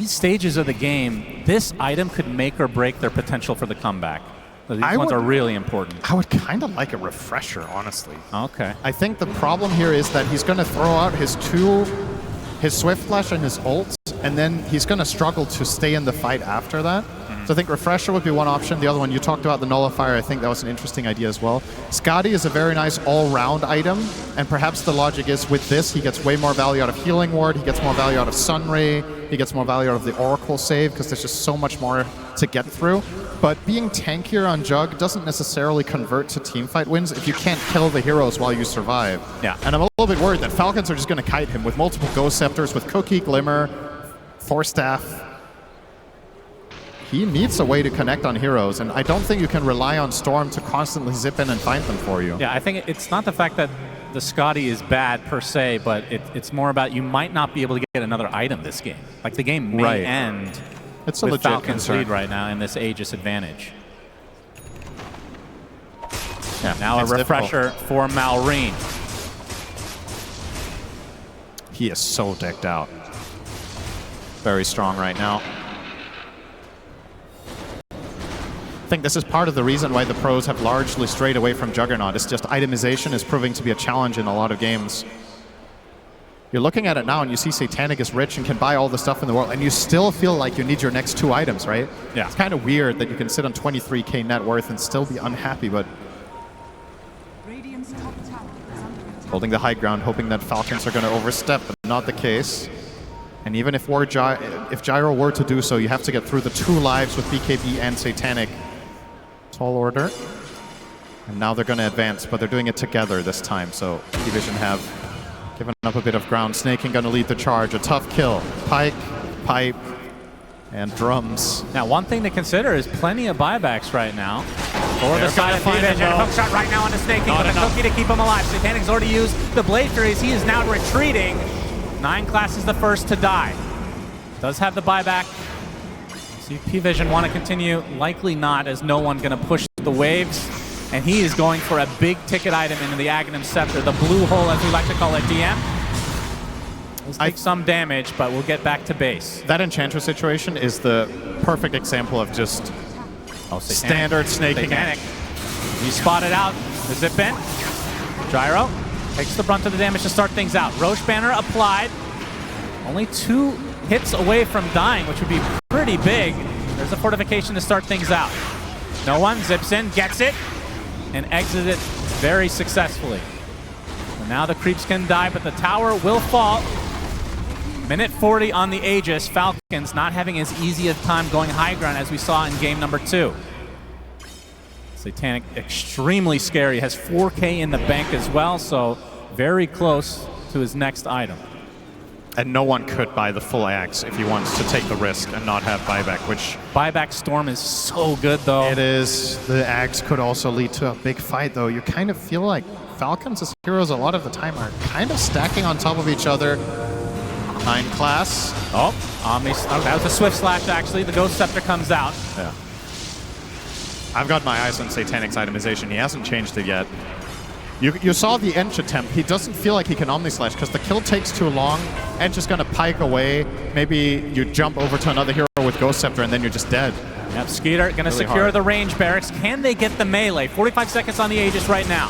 stages of the game, this item could make or break their potential for the comeback. These ones are really important. I would kind of like a refresher, honestly. Okay. I think the problem here is that he's going to throw out his Swift Flash and his ult, and then he's going to struggle to stay in the fight after that. So I think Refresher would be one option. The other one, you talked about the Nullifier. I think that was an interesting idea as well. Scotty is a very nice all-round item, and perhaps the logic is with this, he gets way more value out of Healing Ward, he gets more value out of Sunray, he gets more value out of the Oracle save, because there's just so much more to get through. But being tankier on Jug doesn't necessarily convert to teamfight wins if you can't kill the heroes while you survive. Yeah. And I'm a little bit worried that Falcons are just going to kite him with multiple Ghost Scepters, with Cookie, Glimmer, Force Staff. He needs a way to connect on heroes, and I don't think you can rely on Storm to constantly zip in and find them for you. Yeah, I think it's not the fact that the Scotty is bad per se, but it's more about you might not be able to get another item this game. Like the game may end it's a with legit Falcons concern. lead right now in this Aegis advantage. Yeah, now a refresher for Malrine. He is so decked out. Very strong right now. I think this is part of the reason why the pros have largely strayed away from Juggernaut. It's just itemization is proving to be a challenge in a lot of games. You're looking at it now and you see Satanic is rich and can buy all the stuff in the world, and you still feel like you need your next 2 items, right? Yeah. It's kind of weird that you can sit on 23k net worth and still be unhappy, but holding the high ground, hoping that Falcons are going to overstep, but not the case. And even if Gyro were to do so, you have to get through the 2 lives with BKB and Satanic. Tall order. And now they're going to advance, but they're doing it together this time, so PVISION have given up a bit of ground. Snaking going to lead the charge. A tough kill. Pike, Pipe, and Drums. Now, one thing to consider is plenty of buybacks right now. For the side of PVISION. Hook shot right now on the Snaking, but a Cookie to keep him alive. Satanic's already used the Blade Furies. He is now retreating. 9 class is the first to die. Does have the buyback. See if PVISION want to continue. Likely not, as no one going to push the waves. And he is going for a big ticket item into the Aghanim Scepter. The blue hole, as we like to call it, DM. Let's take some damage, but we'll get back to base. That Enchantress situation is the perfect example of just standard Snaking. Satanic. He spotted out the zip in. Gyro takes the brunt of the damage to start things out. Roche banner applied. Only 2 hits away from dying, which would be pretty big. There's a fortification to start things out. No one zips in, gets it, and exits it very successfully. And now the creeps can die, but the tower will fall. Minute 40 on the Aegis. Falcons not having as easy a time going high ground as we saw in game number 2. Satanic extremely scary, has 4k in the bank as well, so very close to his next item. And no one could buy the full axe if he wants to take the risk and not have buyback, which... Buyback Storm is so good, though. It is. The axe could also lead to a big fight, though. You kind of feel like Falcons as heroes a lot of the time are kind of stacking on top of each other. 9 class. Oh, that was a Swift Slash, actually. The Ghost Scepter comes out. Yeah. I've got my eyes on Satanic's itemization. He hasn't changed it yet. You saw the Ench attempt. He doesn't feel like he can Omnislash because the kill takes too long. Ench is going to pike away. Maybe you jump over to another hero with Ghost Scepter and then you're just dead. Yep, Skeeter going to secure the range barracks. Can they get the melee? 45 seconds on the Aegis right now.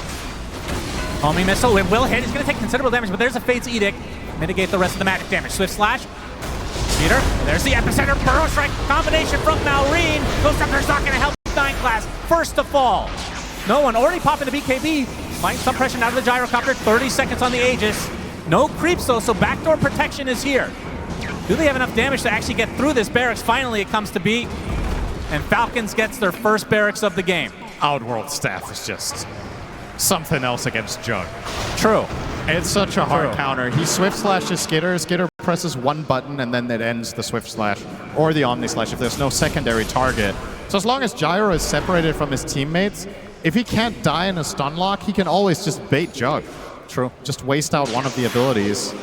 Homing missile, it will hit. It's going to take considerable damage, but there's a Fate's Edict. Mitigate the rest of the magic damage. Swift Slash. Skeeter, there's the epicenter. Burrow Strike combination from Malrine. Ghost Scepter's not going to help 9 class. First to fall. No one already popping the BKB. Might suppression out of the gyrocopter. 30 seconds on the Aegis. No creeps though, so backdoor protection is here. Do they have enough damage to actually get through this barracks? Finally, it comes to be. And Falcons gets their first barracks of the game. Outworld Staff is just something else against Jug. True. It's such a hard counter. He Swift Slashes Skitter. Skitter presses 1 button and then it ends the Swift Slash or the Omni Slash if there's no secondary target. So as long as Gyro is separated from his teammates, if he can't die in a stun lock, he can always just bait Jug. True. Just waste out one of the abilities.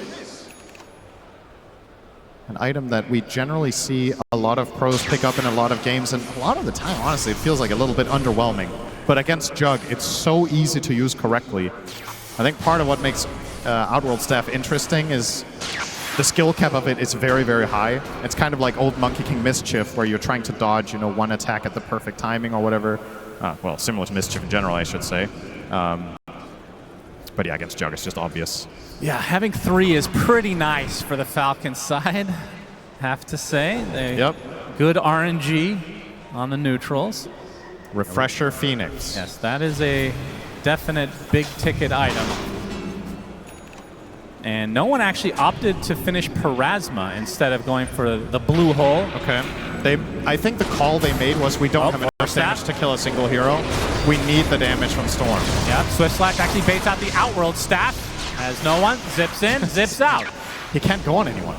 An item that we generally see a lot of pros pick up in a lot of games, and a lot of the time, honestly, it feels like a little bit underwhelming. But against Jug, it's so easy to use correctly. I think part of what makes Outworld Staff interesting is the skill cap of it is very, very high. It's kind of like old Monkey King Mischief, where you're trying to dodge, you know, one attack at the perfect timing or whatever. Well, similar to Mischief in general, I should say. But yeah, against Jug, it's just obvious. Yeah, having 3 is pretty nice for the Falcons side, have to say. Yep. Good RNG on the neutrals. Refresher Phoenix. Yes, that is a definite big-ticket item. And no one actually opted to finish Parasma instead of going for the blue hole. Okay. I think the call they made was we don't have enough damage to kill a single hero. We need the damage from Storm. Yep, Swift Slash actually baits out the Outworld staff. As no one zips in, zips out. He can't go on anyone.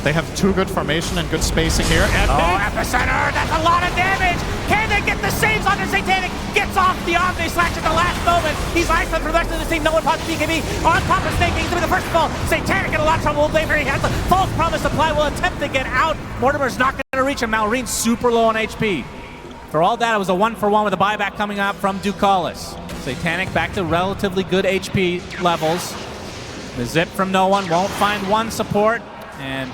They have 2 good formation and good spacing here. Epicenter, that's a lot of damage. Can they get the saves on the Satanic? Gets off the Omni Slash at the last moment. He's isolated for the rest of the team. No one pops BKB on top of Snake. He's going to be the first of all. Satanic in a lot of trouble. He has a false promise supply. Will attempt to get out. Mortimer's not going to reach him. Malorine's super low on HP. For all that, it was a 1-for-1 with a buyback coming up from Ducalis. Satanic back to relatively good HP levels. The zip from no one won't find one support, and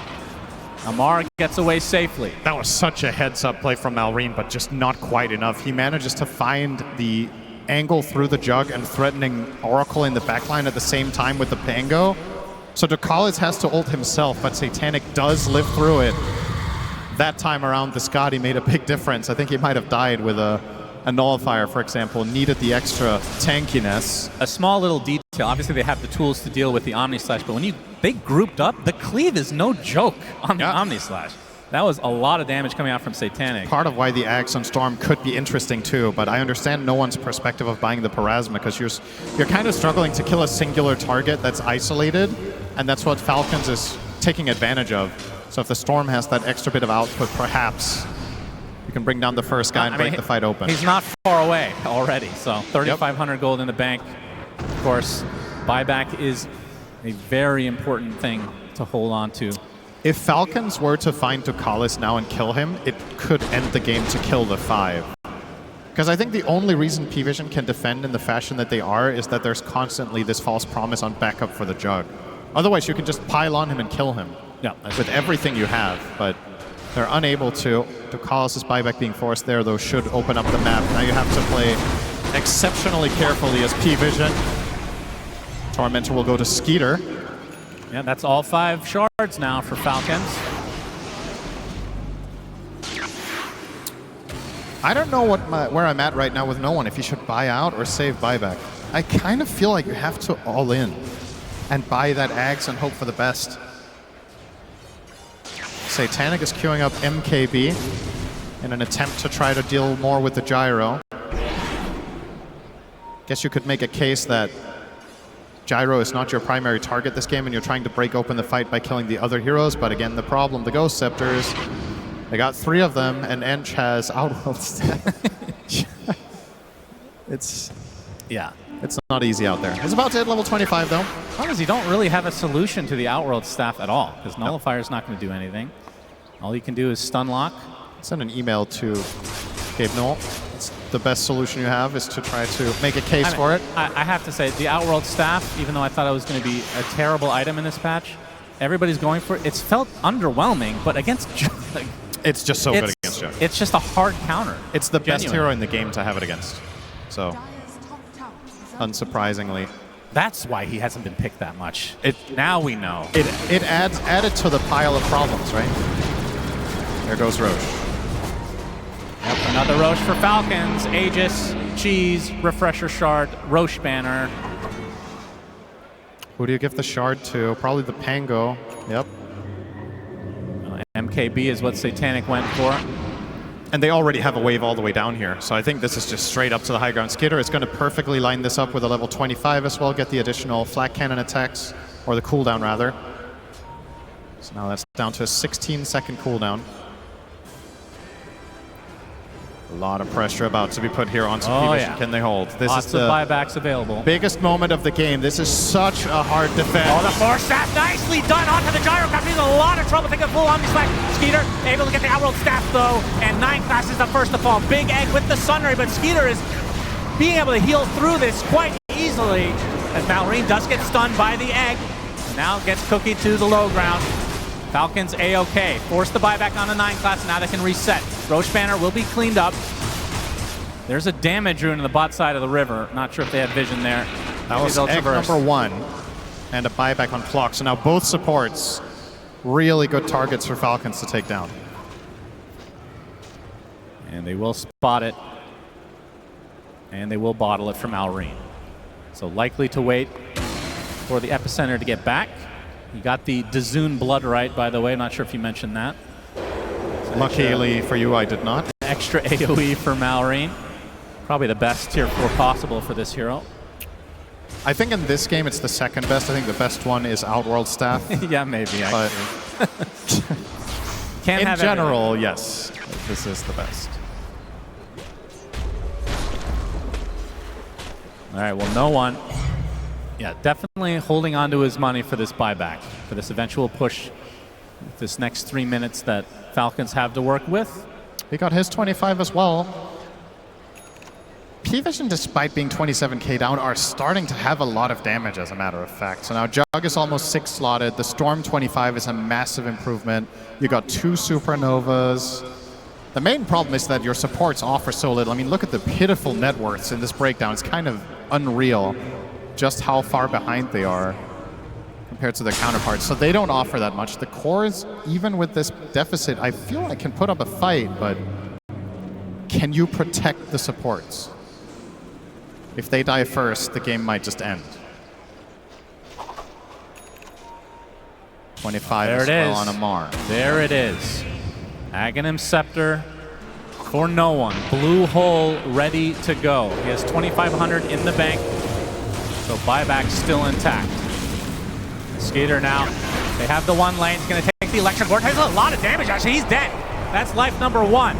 Amar gets away safely. That was such a heads-up play from Malrine, but just not quite enough. He manages to find the angle through the Jug and threatening Oracle in the backline at the same time with the Pango. So Ducalis has to ult himself, but Satanic does live through it. That time around, the Scotty made a big difference. I think he might have died with a Nullifier, for example, needed the extra tankiness. A small little detail, obviously they have the tools to deal with the Omni Slash, but when they grouped up, the cleave is no joke on the Omni Slash. That was a lot of damage coming out from Satanic. Part of why the Axe on Storm could be interesting too, but I understand no one's perspective of buying the Parasma, because you're kind of struggling to kill a singular target that's isolated, and that's what Falcons is taking advantage of. So if the Storm has that extra bit of output, perhaps you can bring down the first guy and break the fight open. He's not far away already, so 3,500 gold in the bank. Of course, buyback is a very important thing to hold on to. If Falcons were to find Ducalis now and kill him, it could end the game to kill the 5. Because I think the only reason PVISION can defend in the fashion that they are is that there's constantly this false promise on backup for the Jug. Otherwise, you can just pile on him and kill him with everything you have, but they're unable to. Ducalis' buyback being forced there, though, should open up the map. Now you have to play exceptionally carefully as PVISION. Tormentor will go to Skeeter. Yeah, that's all 5 shards now for Falcons. I don't know where I'm at right now with no one, if you should buy out or save buyback. I kind of feel like you have to all in and buy that Axe and hope for the best. Satanic is queuing up MKB in an attempt to try to deal more with the Gyro. Guess you could make a case that Gyro is not your primary target this game and you're trying to break open the fight by killing the other heroes, but again, the problem, the Ghost Scepters, they got 3 of them, and Ench has Outworld Staff. It's not easy out there. It's about to hit level 25, though. Because you don't really have a solution to the Outworld Staff at all, because Nullifier is not going to do anything. All you can do is stun lock. Send an email to Gabe Noel. It's the best solution you have is to try to make a case for it. I have to say, the Outworld Staff, even though I thought it was going to be a terrible item in this patch, everybody's going for it. It's felt underwhelming, but against Jug, it's just so good against Jug. It's just a hard counter. It's the best hero in the game to have it against. So, unsurprisingly. That's why he hasn't been picked that much. Now we know. It adds added to the pile of problems, right? There goes Roche. Yep, another Roche for Falcons. Aegis, Cheese, Refresher Shard, Roche banner. Who do you give the shard to? Probably the Pango. Yep. MKB is what Satanic went for. And they already have a wave all the way down here, so I think this is just straight up to the high ground. Skitter is going to perfectly line this up with a level 25 as well, get the additional flak cannon attacks, or the cooldown rather. So now that's down to a 16-second cooldown. A lot of pressure about to be put here onto Oh, PVISION. yeah. Can they hold? This Lots is of the buybacks available. biggest moment of the game. This is such a hard defense. Oh, the force staff nicely done onto the gyrocraft. He's in a lot of trouble taking full Omni Slash. Skeeter able to get the Outworld staff though, and 9 class is the first to fall. Big Egg with the Sunray, but Skeeter is being able to heal through this quite easily as Malrine does get stunned by the Egg. Now gets Cookie to the low ground. Falcons A-OK. Force the buyback on the 9 class. Now they can reset. Roche Banner will be cleaned up. There's a damage rune in the bot side of the river. Not sure if they had vision there. That was egg number 1 and a buyback on Flock. So now both supports, really good targets for Falcons to take down. And they will spot it. And they will bottle it from Malrine. So likely to wait for the epicenter to get back. You got the Dazoon blood right, by the way. I'm not sure if you mentioned that. Luckily for you, I did not. Extra AoE for Malrine. Probably the best tier 4 possible for this hero. I think in this game it's the second best. I think the best one is Outworld Staff. Yeah, maybe, actually. But Can't in have general, yes, this is the best. All right, well, no one. Yeah, definitely holding on to his money for this buyback, for this eventual push, this next 3 minutes that Falcons have to work with. He got his 25 as well. PVISION, despite being 27k down, are starting to have a lot of damage, as a matter of fact. So now Jug is almost 6 slotted. The Storm 25 is a massive improvement. You got 2 Supernovas. The main problem is that your supports offer so little. I mean, look at the pitiful net worths in this breakdown. It's kind of unreal just how far behind they are compared to their counterparts. So they don't offer that much. The cores, even with this deficit, I feel like can put up a fight, but can you protect the supports? If they die first, the game might just end. 25 there as it well is. on Amar. There it is. Aghanim Scepter for no one. Blue hole ready to go. He has 2,500 in the bank, so buyback still intact. Skater now. They have the 1 lane. He's going to take the Electric Vortex. A lot of damage, actually. He's dead. That's life number 1.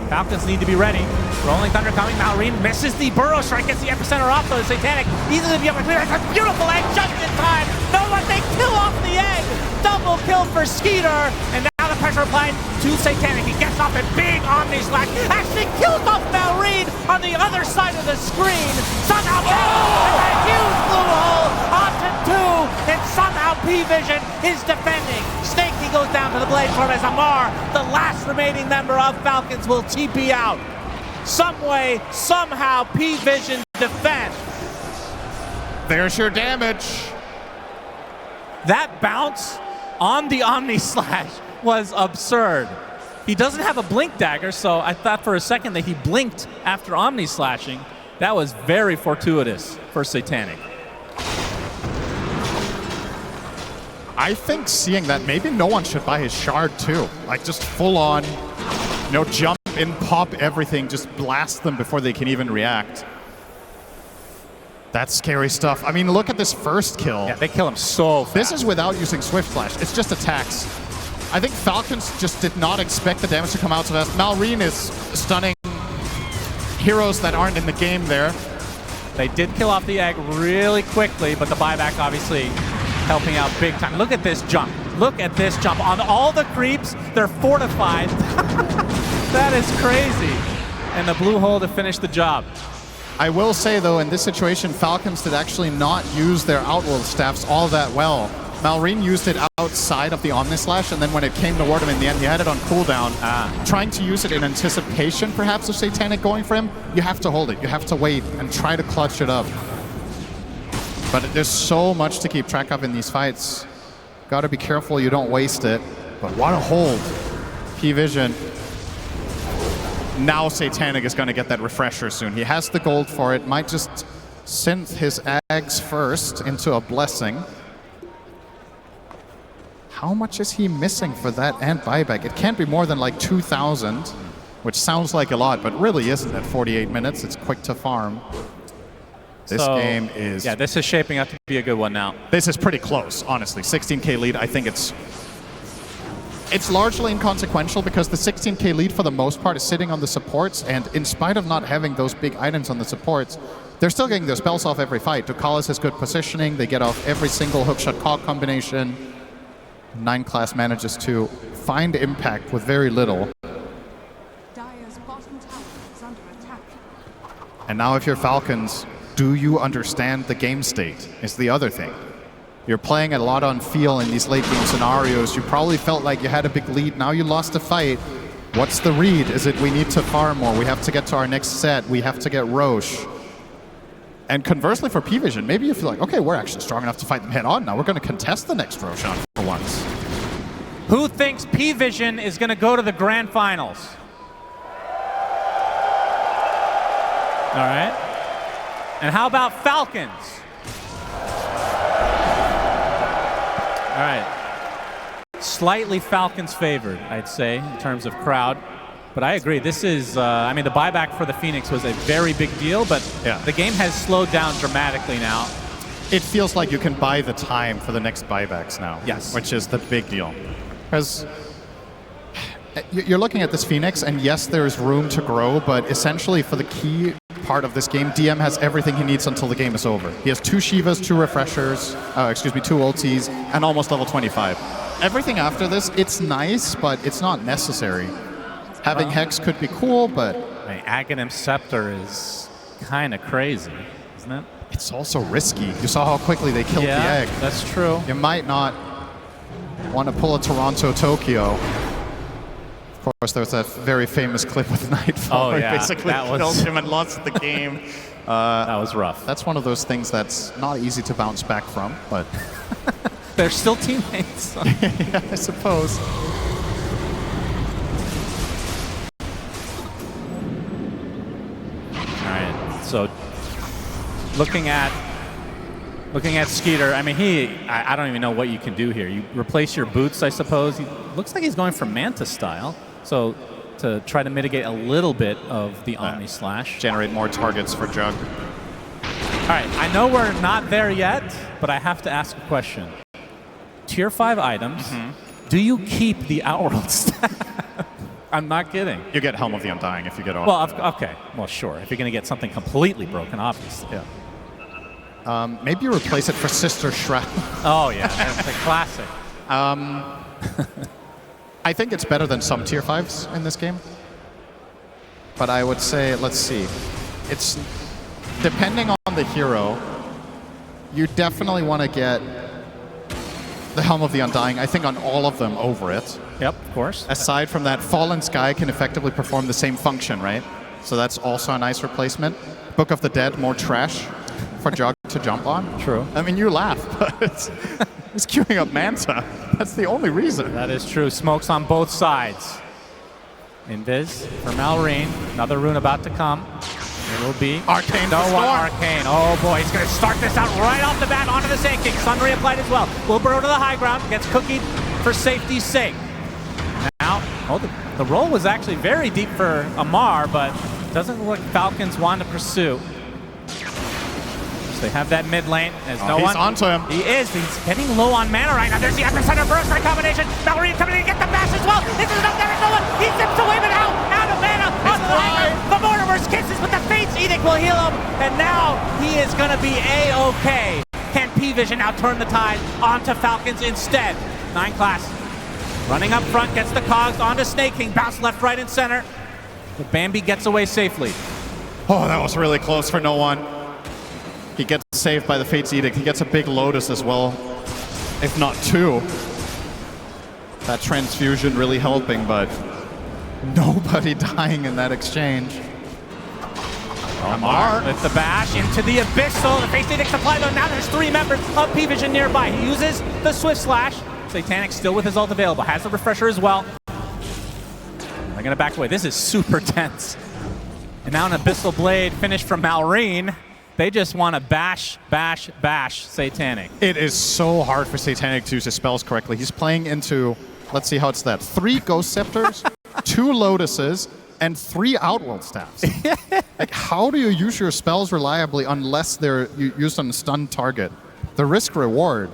Falcons need to be ready. Rolling Thunder coming. Malrine misses the Burrow Strike. Gets the epicenter off, though. The Satanic easily to be able to clear. It's a beautiful egg just in time. No one, they kill off the egg. Double kill for Skeeter. And now the pressure applied to Satanic. He gets off it. Big Omni Slash. Actually kills off Malrine on the other side of the screen. Somehow, a huge blue hole onto 2. And somehow PVISION is defending. Snake, he goes down to the blade form as Amar, the last remaining member of Falcons, will TP out. Some way, somehow, PVISION defend. There's your damage. That bounce on the Omni Slash was absurd. He doesn't have a blink dagger, so I thought for a second that he blinked after Omni Slashing. That was very fortuitous for Satanic. I think seeing that, maybe no one should buy his shard too. Like just full on, jump in, pop everything, just blast them before they can even react. That's scary stuff. I mean, look at this first kill. Yeah, they kill him so fast. This is without using Swift Flash. It's just attacks. I think Falcons just did not expect the damage to come out so fast. Malrine is stunning heroes that aren't in the game there. They did kill off the egg really quickly, but the buyback obviously helping out big time. Look at this jump. Look at this jump. On all the creeps, they're fortified. That is crazy. And the blue hole to finish the job. I will say, though, in this situation, Falcons did actually not use their Outworld staffs all that well. Malrine used it outside of the Omnislash, and then when it came toward him in the end, he had it on cooldown. Trying to use it in anticipation, perhaps, of Satanic going for him, you have to hold it. You have to wait and try to clutch it up. But there's so much to keep track of in these fights. Gotta be careful you don't waste it. But what a hold. PVISION. Now Satanic is gonna get that refresher soon. He has the gold for it. Might just synth his Ags first into a blessing. How much is he missing for that and buyback? It can't be more than like 2,000, which sounds like a lot, but really isn't at 48 minutes. It's quick to farm. This game is... Yeah, this is shaping up to be a good one now. This is pretty close, honestly. 16k lead, I think it's It's largely inconsequential because the 16k lead for the most part is sitting on the supports, and in spite of not having those big items on the supports, they're still getting their spells off every fight. Ducalis has good positioning, they get off every single hookshot cog combination. 9 class manages to find impact with very little. Dire's bottom tower is under attack. And now if you're Falcons, do you understand the game state is the other thing. You're playing a lot on feel in these late game scenarios. You probably felt like you had a big lead. Now you lost a fight. What's the read? Is it we need to farm more? We have to get to our next set. We have to get Roche. And conversely for PVISION, maybe you feel like, okay, we're actually strong enough to fight them head on. Now we're going to contest the next Roche on for once. Who thinks PVISION is going to go to the grand finals? All right. And how about Falcons? All right. Slightly Falcons favored, I'd say, in terms of crowd. But I agree. This is, I mean, the buyback for the Phoenix was a very big deal, but the game has slowed down dramatically now. It feels like you can buy the time for the next buybacks now. Yes. Which is the big deal. Because you're looking at this Phoenix, and yes, there's room to grow, but essentially for the key part of this game, DM has everything he needs until the game is over. He has 2 Shivas, 2 refreshers, 2 ultis, and almost level 25. Everything after this, it's nice, but it's not necessary. Having Hex could be cool, but... I mean, Aghanim Scepter is kind of crazy, isn't it? It's also risky. You saw how quickly they killed the egg. That's true. You might not want to pull a Toronto-Tokyo. Of course, there's that very famous clip with Nightfall where he basically killed him and lost the game. That was rough. That's one of those things that's not easy to bounce back from, but... They're still teammates. Yeah, I suppose. All right, so looking at Skeeter, I mean, I don't even know what you can do here. You replace your boots, I suppose. He looks like he's going for Manta style, so to try to mitigate a little bit of the Omni Slash. Generate more targets for Jug. All right, I know we're not there yet, but I have to ask a question. Tier 5 items, do you keep the Outworld staff? I'm not kidding. You get Helm of the Undying if you get off. Well, okay. Well, sure. If you're going to get something completely broken, obviously. Yeah. Maybe you replace it for Sister Shroud. Oh, yeah. That's a classic. I think it's better than some Tier 5s in this game. But I would say, let's see. It's depending on the hero, you definitely want to get the Helm of the Undying, I think, on all of them over it. Yep, of course. Aside from that, Fallen Sky can effectively perform the same function, right? So that's also a nice replacement. Book of the Dead, more trash for Jog to jump on. True. I mean, you laugh, but it's queuing up Manta. That's the only reason. That is true. Smokes on both sides. Invis for Malrine. Another rune about to come. It will be Arcane. No one Arcane. Oh boy, he's going to start this out right off the bat onto the Sand King. Sun Ray applied as well. Will burrow to the high ground. Gets cookied for safety's sake. Now, the roll was actually very deep for Amar, but doesn't look like Falcons want to pursue. They have that mid lane as no one. He's onto him. He is. He's getting low on mana right now. There's the epicenter burst right combination. Mallory coming in to get the bash as well. This is enough. There is no one. He zips away, but out of mana. Onto the hanger. The Mortimer's kisses, but the Fate's Edict will heal him. And now he is going to be A-OK. Can PVISION now turn the tide onto Falcons instead? 9 class. Running up front, gets the cogs onto Snake King. Bounce left, right, and center. But Bambi gets away safely. Oh, that was really close for no one. He gets saved by the Fate's Edict. He gets a big Lotus as well, if not 2. That transfusion really helping, but nobody dying in that exchange. Amar with the bash into the Abyssal. The Fate's Edict supply though. Now there's 3 members of PVISION nearby. He uses the Swift Slash. Satanic still with his ult available. Has the Refresher as well. They're going to back away. This is super tense. And now an Abyssal Blade finish from Malrine. They just want to bash Satanic. It is so hard for Satanic to use his spells correctly. He's playing into, let's see how it's that, 3 Ghost Scepters, 2 Lotuses, and 3 Outworld Staffs. Like, how do you use your spells reliably unless they're used on a stunned target? The risk-reward.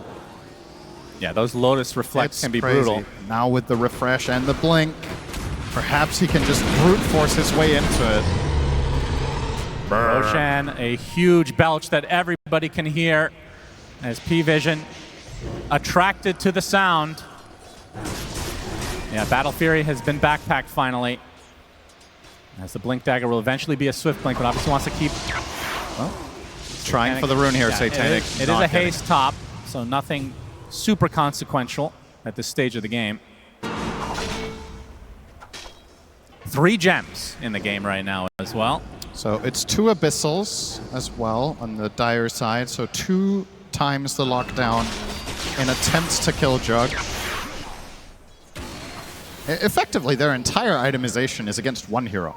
Yeah, those Lotus Reflects can be brutal. Now with the refresh and the blink, perhaps he can just brute force his way into it. Roshan, a huge belch that everybody can hear as PVISION attracted to the sound. Yeah, Battle Fury has been backpacked finally. As the Blink Dagger will eventually be a Swift Blink, but obviously wants to keep... Well, trying Satanic. for the rune here, Yeah, Satanic. It is a haste top, so nothing super consequential at this stage of the game. 3 gems in the game right now as well. So it's 2 Abyssals as well on the Dire side, so 2 times the lockdown in attempts to kill Jug. Effectively, their entire itemization is against 1 hero.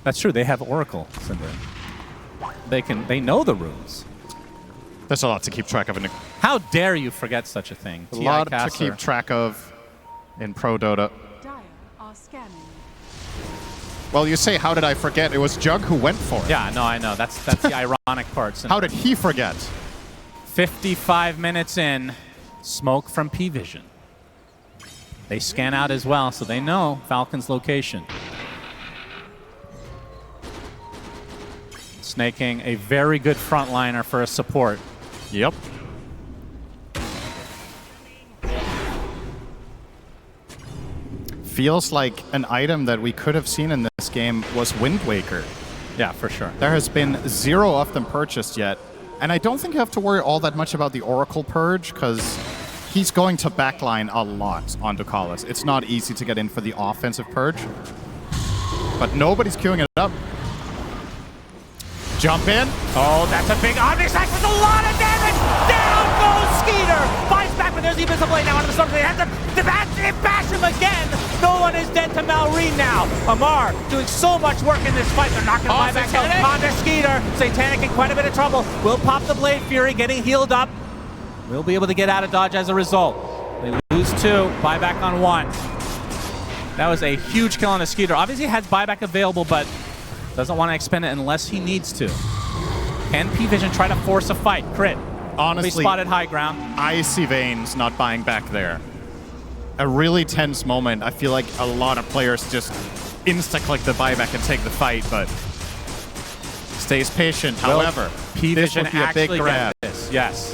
That's true, they have Oracle, Cinder. They know the runes. There's a lot to keep track of. How dare you forget such a thing? A lot to keep track of in Pro Dota. Dire are scanning. Well, you say, how did I forget? It was Jug who went for it. Yeah, no, I know. That's the ironic part. How did he forget? 55 minutes in, smoke from PVISION. They scan out as well, so they know Falcons' location. Snaking, a very good frontliner for a support. Yep. Feels like an item that we could have seen in this game was Wind Waker. Yeah, for sure. There has been 0 of them purchased yet. And I don't think you have to worry all that much about the Oracle Purge, because he's going to backline a lot on Ducalis. It's not easy to get in for the offensive Purge. But nobody's queuing it up. Jump in. Oh, that's a big obvious act with a lot of damage. Down goes Skeeter. Finds back, but there's the Abyssal Blade now out of the storm. They have to bash him again. No one is dead to Malrine now. Amar doing so much work in this fight. They're not going to buy back out. Honda Skeeter. Satanic in quite a bit of trouble. Will pop the Blade Fury, getting healed up. Will be able to get out of dodge as a result. They lose 2, buyback on 1. That was a huge kill on a Skeeter. Obviously has buyback available, but doesn't want to expend it unless he needs to. Can PVISION try to force a fight? Crit. Honestly, spotted high ground. Icy Veins not buying back there. A really tense moment. I feel like a lot of players just insta-click the buyback and take the fight, but stays patient. However, this would be a big grab. This. Yes.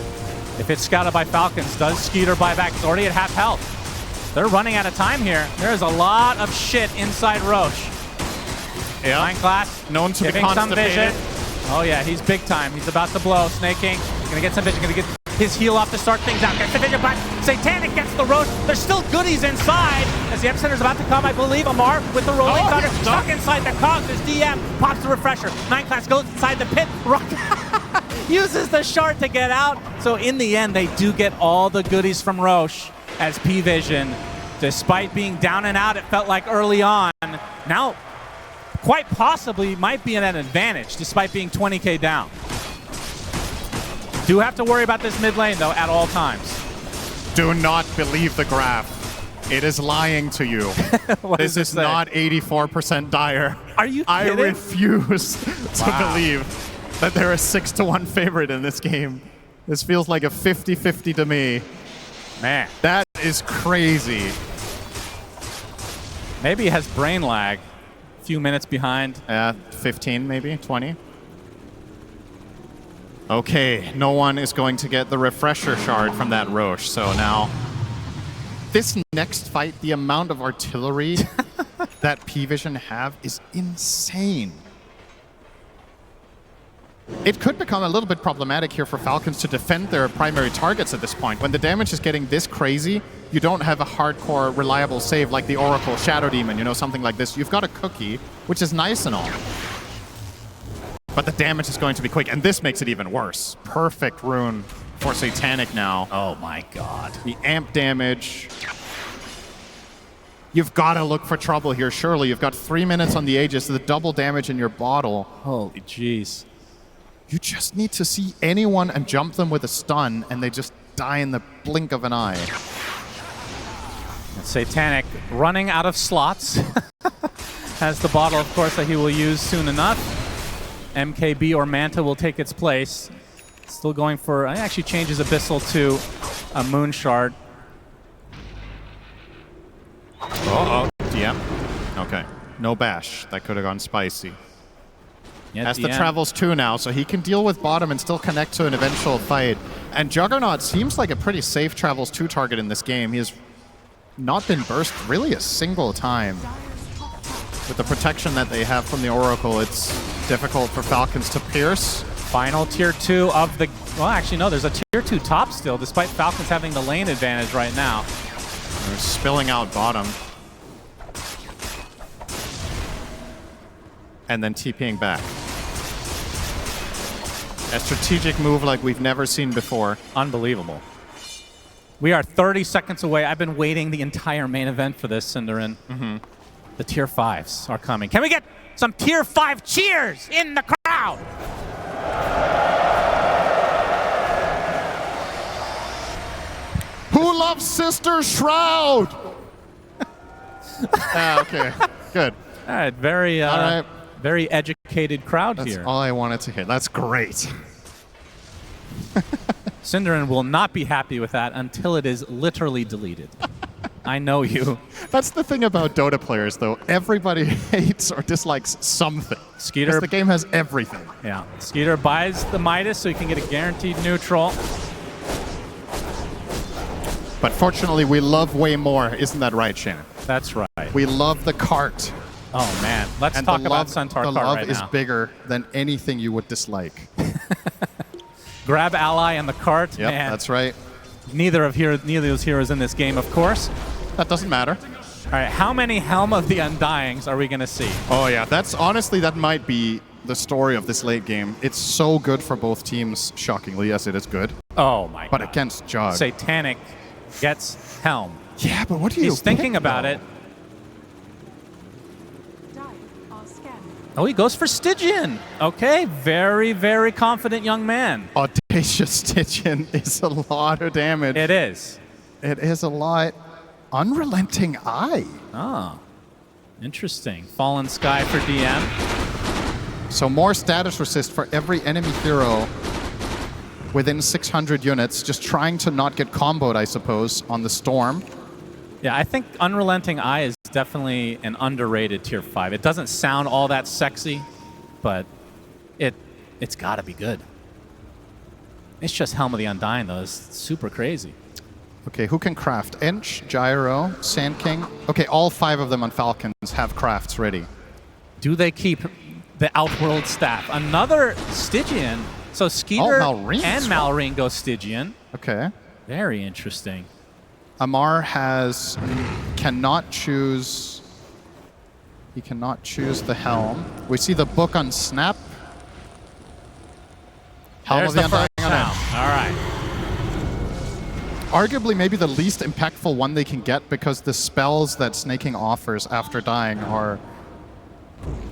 If it's scouted by Falcons, does Skeeter buy back? It's already at half health. They're running out of time here. There's a lot of shit inside Roche. Yeah. 9 class, known to be giving some constipated. vision. Oh yeah, he's big time. He's about to blow. Snaking, gonna get some vision, gonna get his heal off to start things out. Gets the vision back. Satanic gets the Roche. There's still goodies inside as the Epicenter's about to come, I believe. Amar with the rolling thunder. Stuck inside the cogs. There's DM. Pops the refresher. 9 class goes inside the pit. Uses the shard to get out. So in the end, they do get all the goodies from Roche as PVISION. Despite being down and out, it felt like early on. Now, quite possibly might be at an advantage despite being 20k down. Do have to worry about this mid lane though at all times. Do not believe the graph. It is lying to you. This is not 84% Dire. Are you kidding? I refuse to believe that they're a 6-1 favorite in this game. This feels like a 50-50 to me. Man. That is crazy. Maybe he has brain lag. Few minutes behind. 15 maybe, 20. Okay, no one is going to get the refresher shard from that Roche, so now this next fight, the amount of artillery that PVISION have is insane. It could become a little bit problematic here for Falcons to defend their primary targets at this point. When the damage is getting this crazy, you don't have a hardcore, reliable save like the Oracle, Shadow Demon, you know, something like this. You've got a cookie, which is nice and all. But the damage is going to be quick, and this makes it even worse. Perfect rune for Satanic now. Oh my god. The amp damage. You've got to look for trouble here, surely. You've got 3 minutes on the Aegis, the double damage in your bottle. Holy jeez. You just need to see anyone and jump them with a stun, and they just die in the blink of an eye. And Satanic running out of slots. Has the bottle, of course, that he will use soon enough. MKB or Manta will take its place. Still going for, it actually changes Abyssal to a Moon Shard. Uh-oh. DM. Okay. No bash. That could have gone spicy. Yeah, Has the DM. travels 2 now, so he can deal with bottom and still connect to an eventual fight. And Juggernaut seems like a pretty safe travels 2 target in this game. He has not been burst really a single time. With the protection that they have from the Oracle, it's difficult for Falcons to pierce. Final tier 2 of the, well actually no, there's a tier 2 top still, despite Falcons having the lane advantage right now. They're spilling out bottom. And then TPing back. A strategic move like we've never seen before. Unbelievable. We are 30 seconds away. I've been waiting the entire main event for this, Cinderin. The tier 5s are coming. Can we get some tier 5 cheers in the crowd? Who loves Sister Shroud? Okay, good. All right, very, All right. very educated crowd That's here. all I wanted to hear. That's great. Cinderin will not be happy with that until it is literally deleted. I know you. That's the thing about Dota players, though. Everybody hates or dislikes something. Skeeter, Because the game has everything. yeah. Skeeter buys the Midas so he can get a guaranteed neutral. But fortunately, we love way more. Isn't that right, Shannon? That's right. We love the cart. Oh man, let's And talk the about love, Centaur the cart love right is now. bigger than anything you would dislike. Grab ally and the cart. Yep, Man, that's right. neither of those heroes in this game, of course. That doesn't matter. All right, how many Helm of the Undyings are we going to see? Oh, yeah. That's honestly, that might be the story of this late game. It's so good for both teams, shockingly. Yes, it is good. Oh my But god. against Jug. Satanic gets Helm. Yeah, but what do you He's thinking pick, about though? it. Dire are scanning. Oh, he goes for Stygian. Okay, very, very confident young man. Audacious Stygian is a lot of damage. It is. It is a lot. Unrelenting Eye. Oh, interesting. Fallen Sky for DM. So more status resist for every enemy hero within 600 units, just trying to not get comboed, I suppose, on the Storm. Yeah, I think Unrelenting Eye is definitely an underrated tier 5. It doesn't sound all that sexy, but it's got to be good. It's just Helm of the Undying, though. It's super crazy. Okay, who can craft? Ench, Gyro, Sand King. Okay, all 5 of them on Falcons have crafts ready. Do they keep the Outworld staff? Another Stygian. So Skeeter Malrine and as well. Malrine go Stygian. Okay. Very interesting. Amar cannot choose. He cannot choose the Helm. We see the book on Snap. Helm There's of the the first Undying on Helm. Ench. All right. Arguably maybe the least impactful one they can get because the spells that Snaking offers after dying are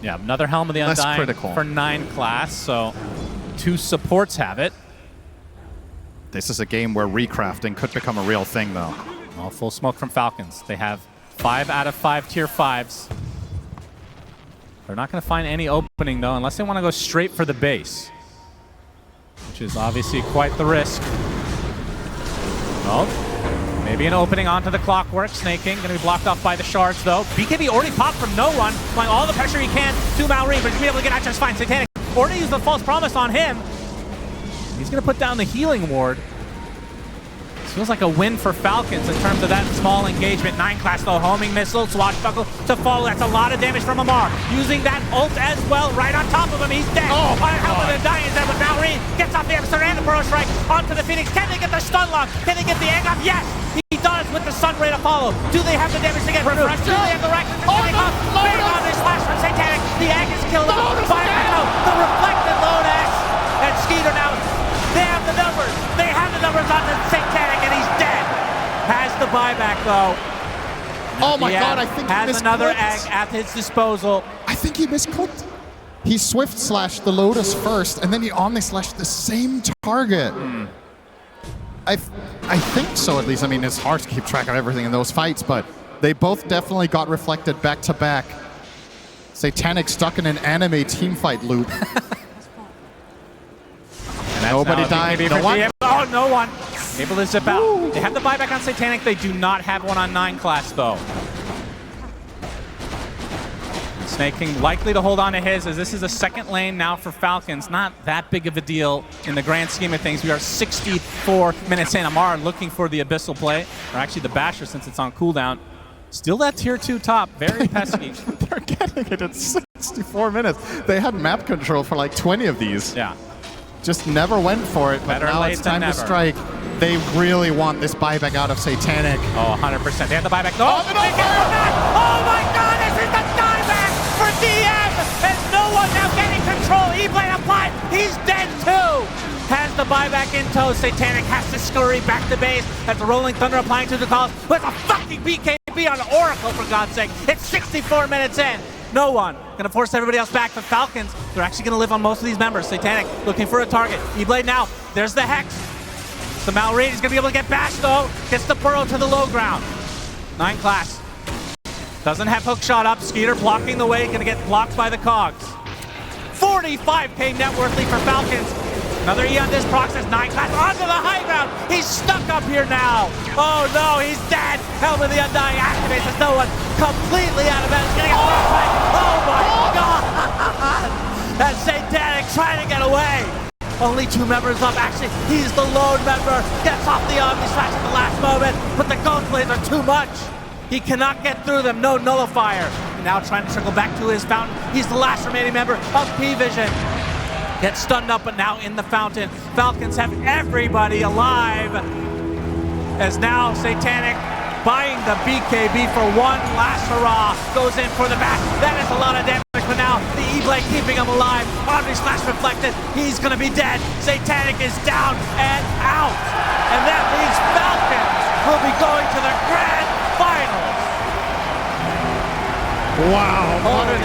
Yeah, another Helm of the less Undying critical. for 9 class, so 2 supports have it. This is a game where recrafting could become a real thing, though. Well, full smoke from Falcons. They have 5 out of 5 tier 5s. They're not going to find any opening, though, unless they want to go straight for the base, which is obviously quite the risk. Well, maybe an opening onto the Clockwork. Snaking, going to be blocked off by the shards, though. BKB already popped from no one, applying all the pressure he can to Malrine, but he's going to be able to get out just fine. Satanic already used the false promise on him. He's going to put down the healing ward. Feels like a win for Falcons in terms of that small engagement. 9 class though, homing missile, swashbuckle to follow. That's a lot of damage from Amar. Using that ult as well, right on top of him. He's dead. Oh, on Helm of the Undying is there, but Malrine gets off the episode and the Burrow Strike onto the Phoenix. Can they get the stun lock? Can they get the egg off? Yes, he does with the sun ray to follow. Do they have the damage to get through? Do they have the rack? Bang on, there's slash from Satanic. The egg is killed off. Fire Echo, the reflected Lotus. And Skeeter now, they have the numbers. They have the numbers on the Satanic, and he's dead. Has the buyback, though. Oh my god, I think he has another misclicked. egg at his disposal. I think he misclicked. He Swift slashed the Lotus first, and then he Omni slashed the same target. I think so, at least. I mean, it's hard to keep track of everything in those fights, but they both definitely got reflected back to back. Satanic stuck in an anime teamfight loop. And that's Nobody now died. BKB No for one? DM. Oh, no one. Able to zip out. They have the buyback on Satanic. They do not have one on 9 class, though. Snake King likely to hold on to his, as this is a second lane now for Falcons. Not that big of a deal in the grand scheme of things. We are 64 minutes in. Amar looking for the Abyssal play, or actually the Basher since it's on cooldown. Still that tier 2 top, very pesky. They're getting it at 64 minutes. They had map control for like 20 of these. Yeah. Just never went for it, but Better now late it's than time to never. strike. They really want this buyback out of Satanic. Oh, 100%. They have the buyback. Oh, they get it back. Oh my God, this is the dieback for DM. There's no one now getting control. E-Blade applied. He's dead too. Has the buyback in tow. Satanic has to scurry back to base as the Rolling Thunder applying to the calls. But it's a fucking BKB on Oracle, for God's sake. It's 64 minutes in. No one gonna force everybody else back. The Falcons, they're actually gonna live on most of these members. Satanic looking for a target. E-Blade now. There's the Hex. The Malraid is gonna be able to get bashed though. Gets the Burrow to the low ground. 9 class. Doesn't have hook shot up. Skeeter blocking the way. Gonna get blocked by the Cogs. 45k net worth lead for Falcons. Another E on this process. 9 class onto the high ground. He's stuck up here now. Oh no, he's dead. Helm of the Undying activates as no one completely out of bounds. He's gonna get blocked by. Oh my God! That's Satanic trying to get away. Only 2 members up. Actually, he's the lone member. Gets off the Omni Slash at the last moment, but the Ghost Blades are too much. He cannot get through them. No nullifier. Now trying to circle back to his fountain. He's the last remaining member of PVISION. Gets stunned up, but now in the fountain. Falcons have everybody alive. As now Satanic buying the BKB for one last hurrah. Goes in for the back. That is a lot of damage, but now the E-Blade keeping him alive. Omni Slash reflected. He's gonna be dead. Satanic is down and out. And that means Falcons will be going to the grand finals. Wow, what an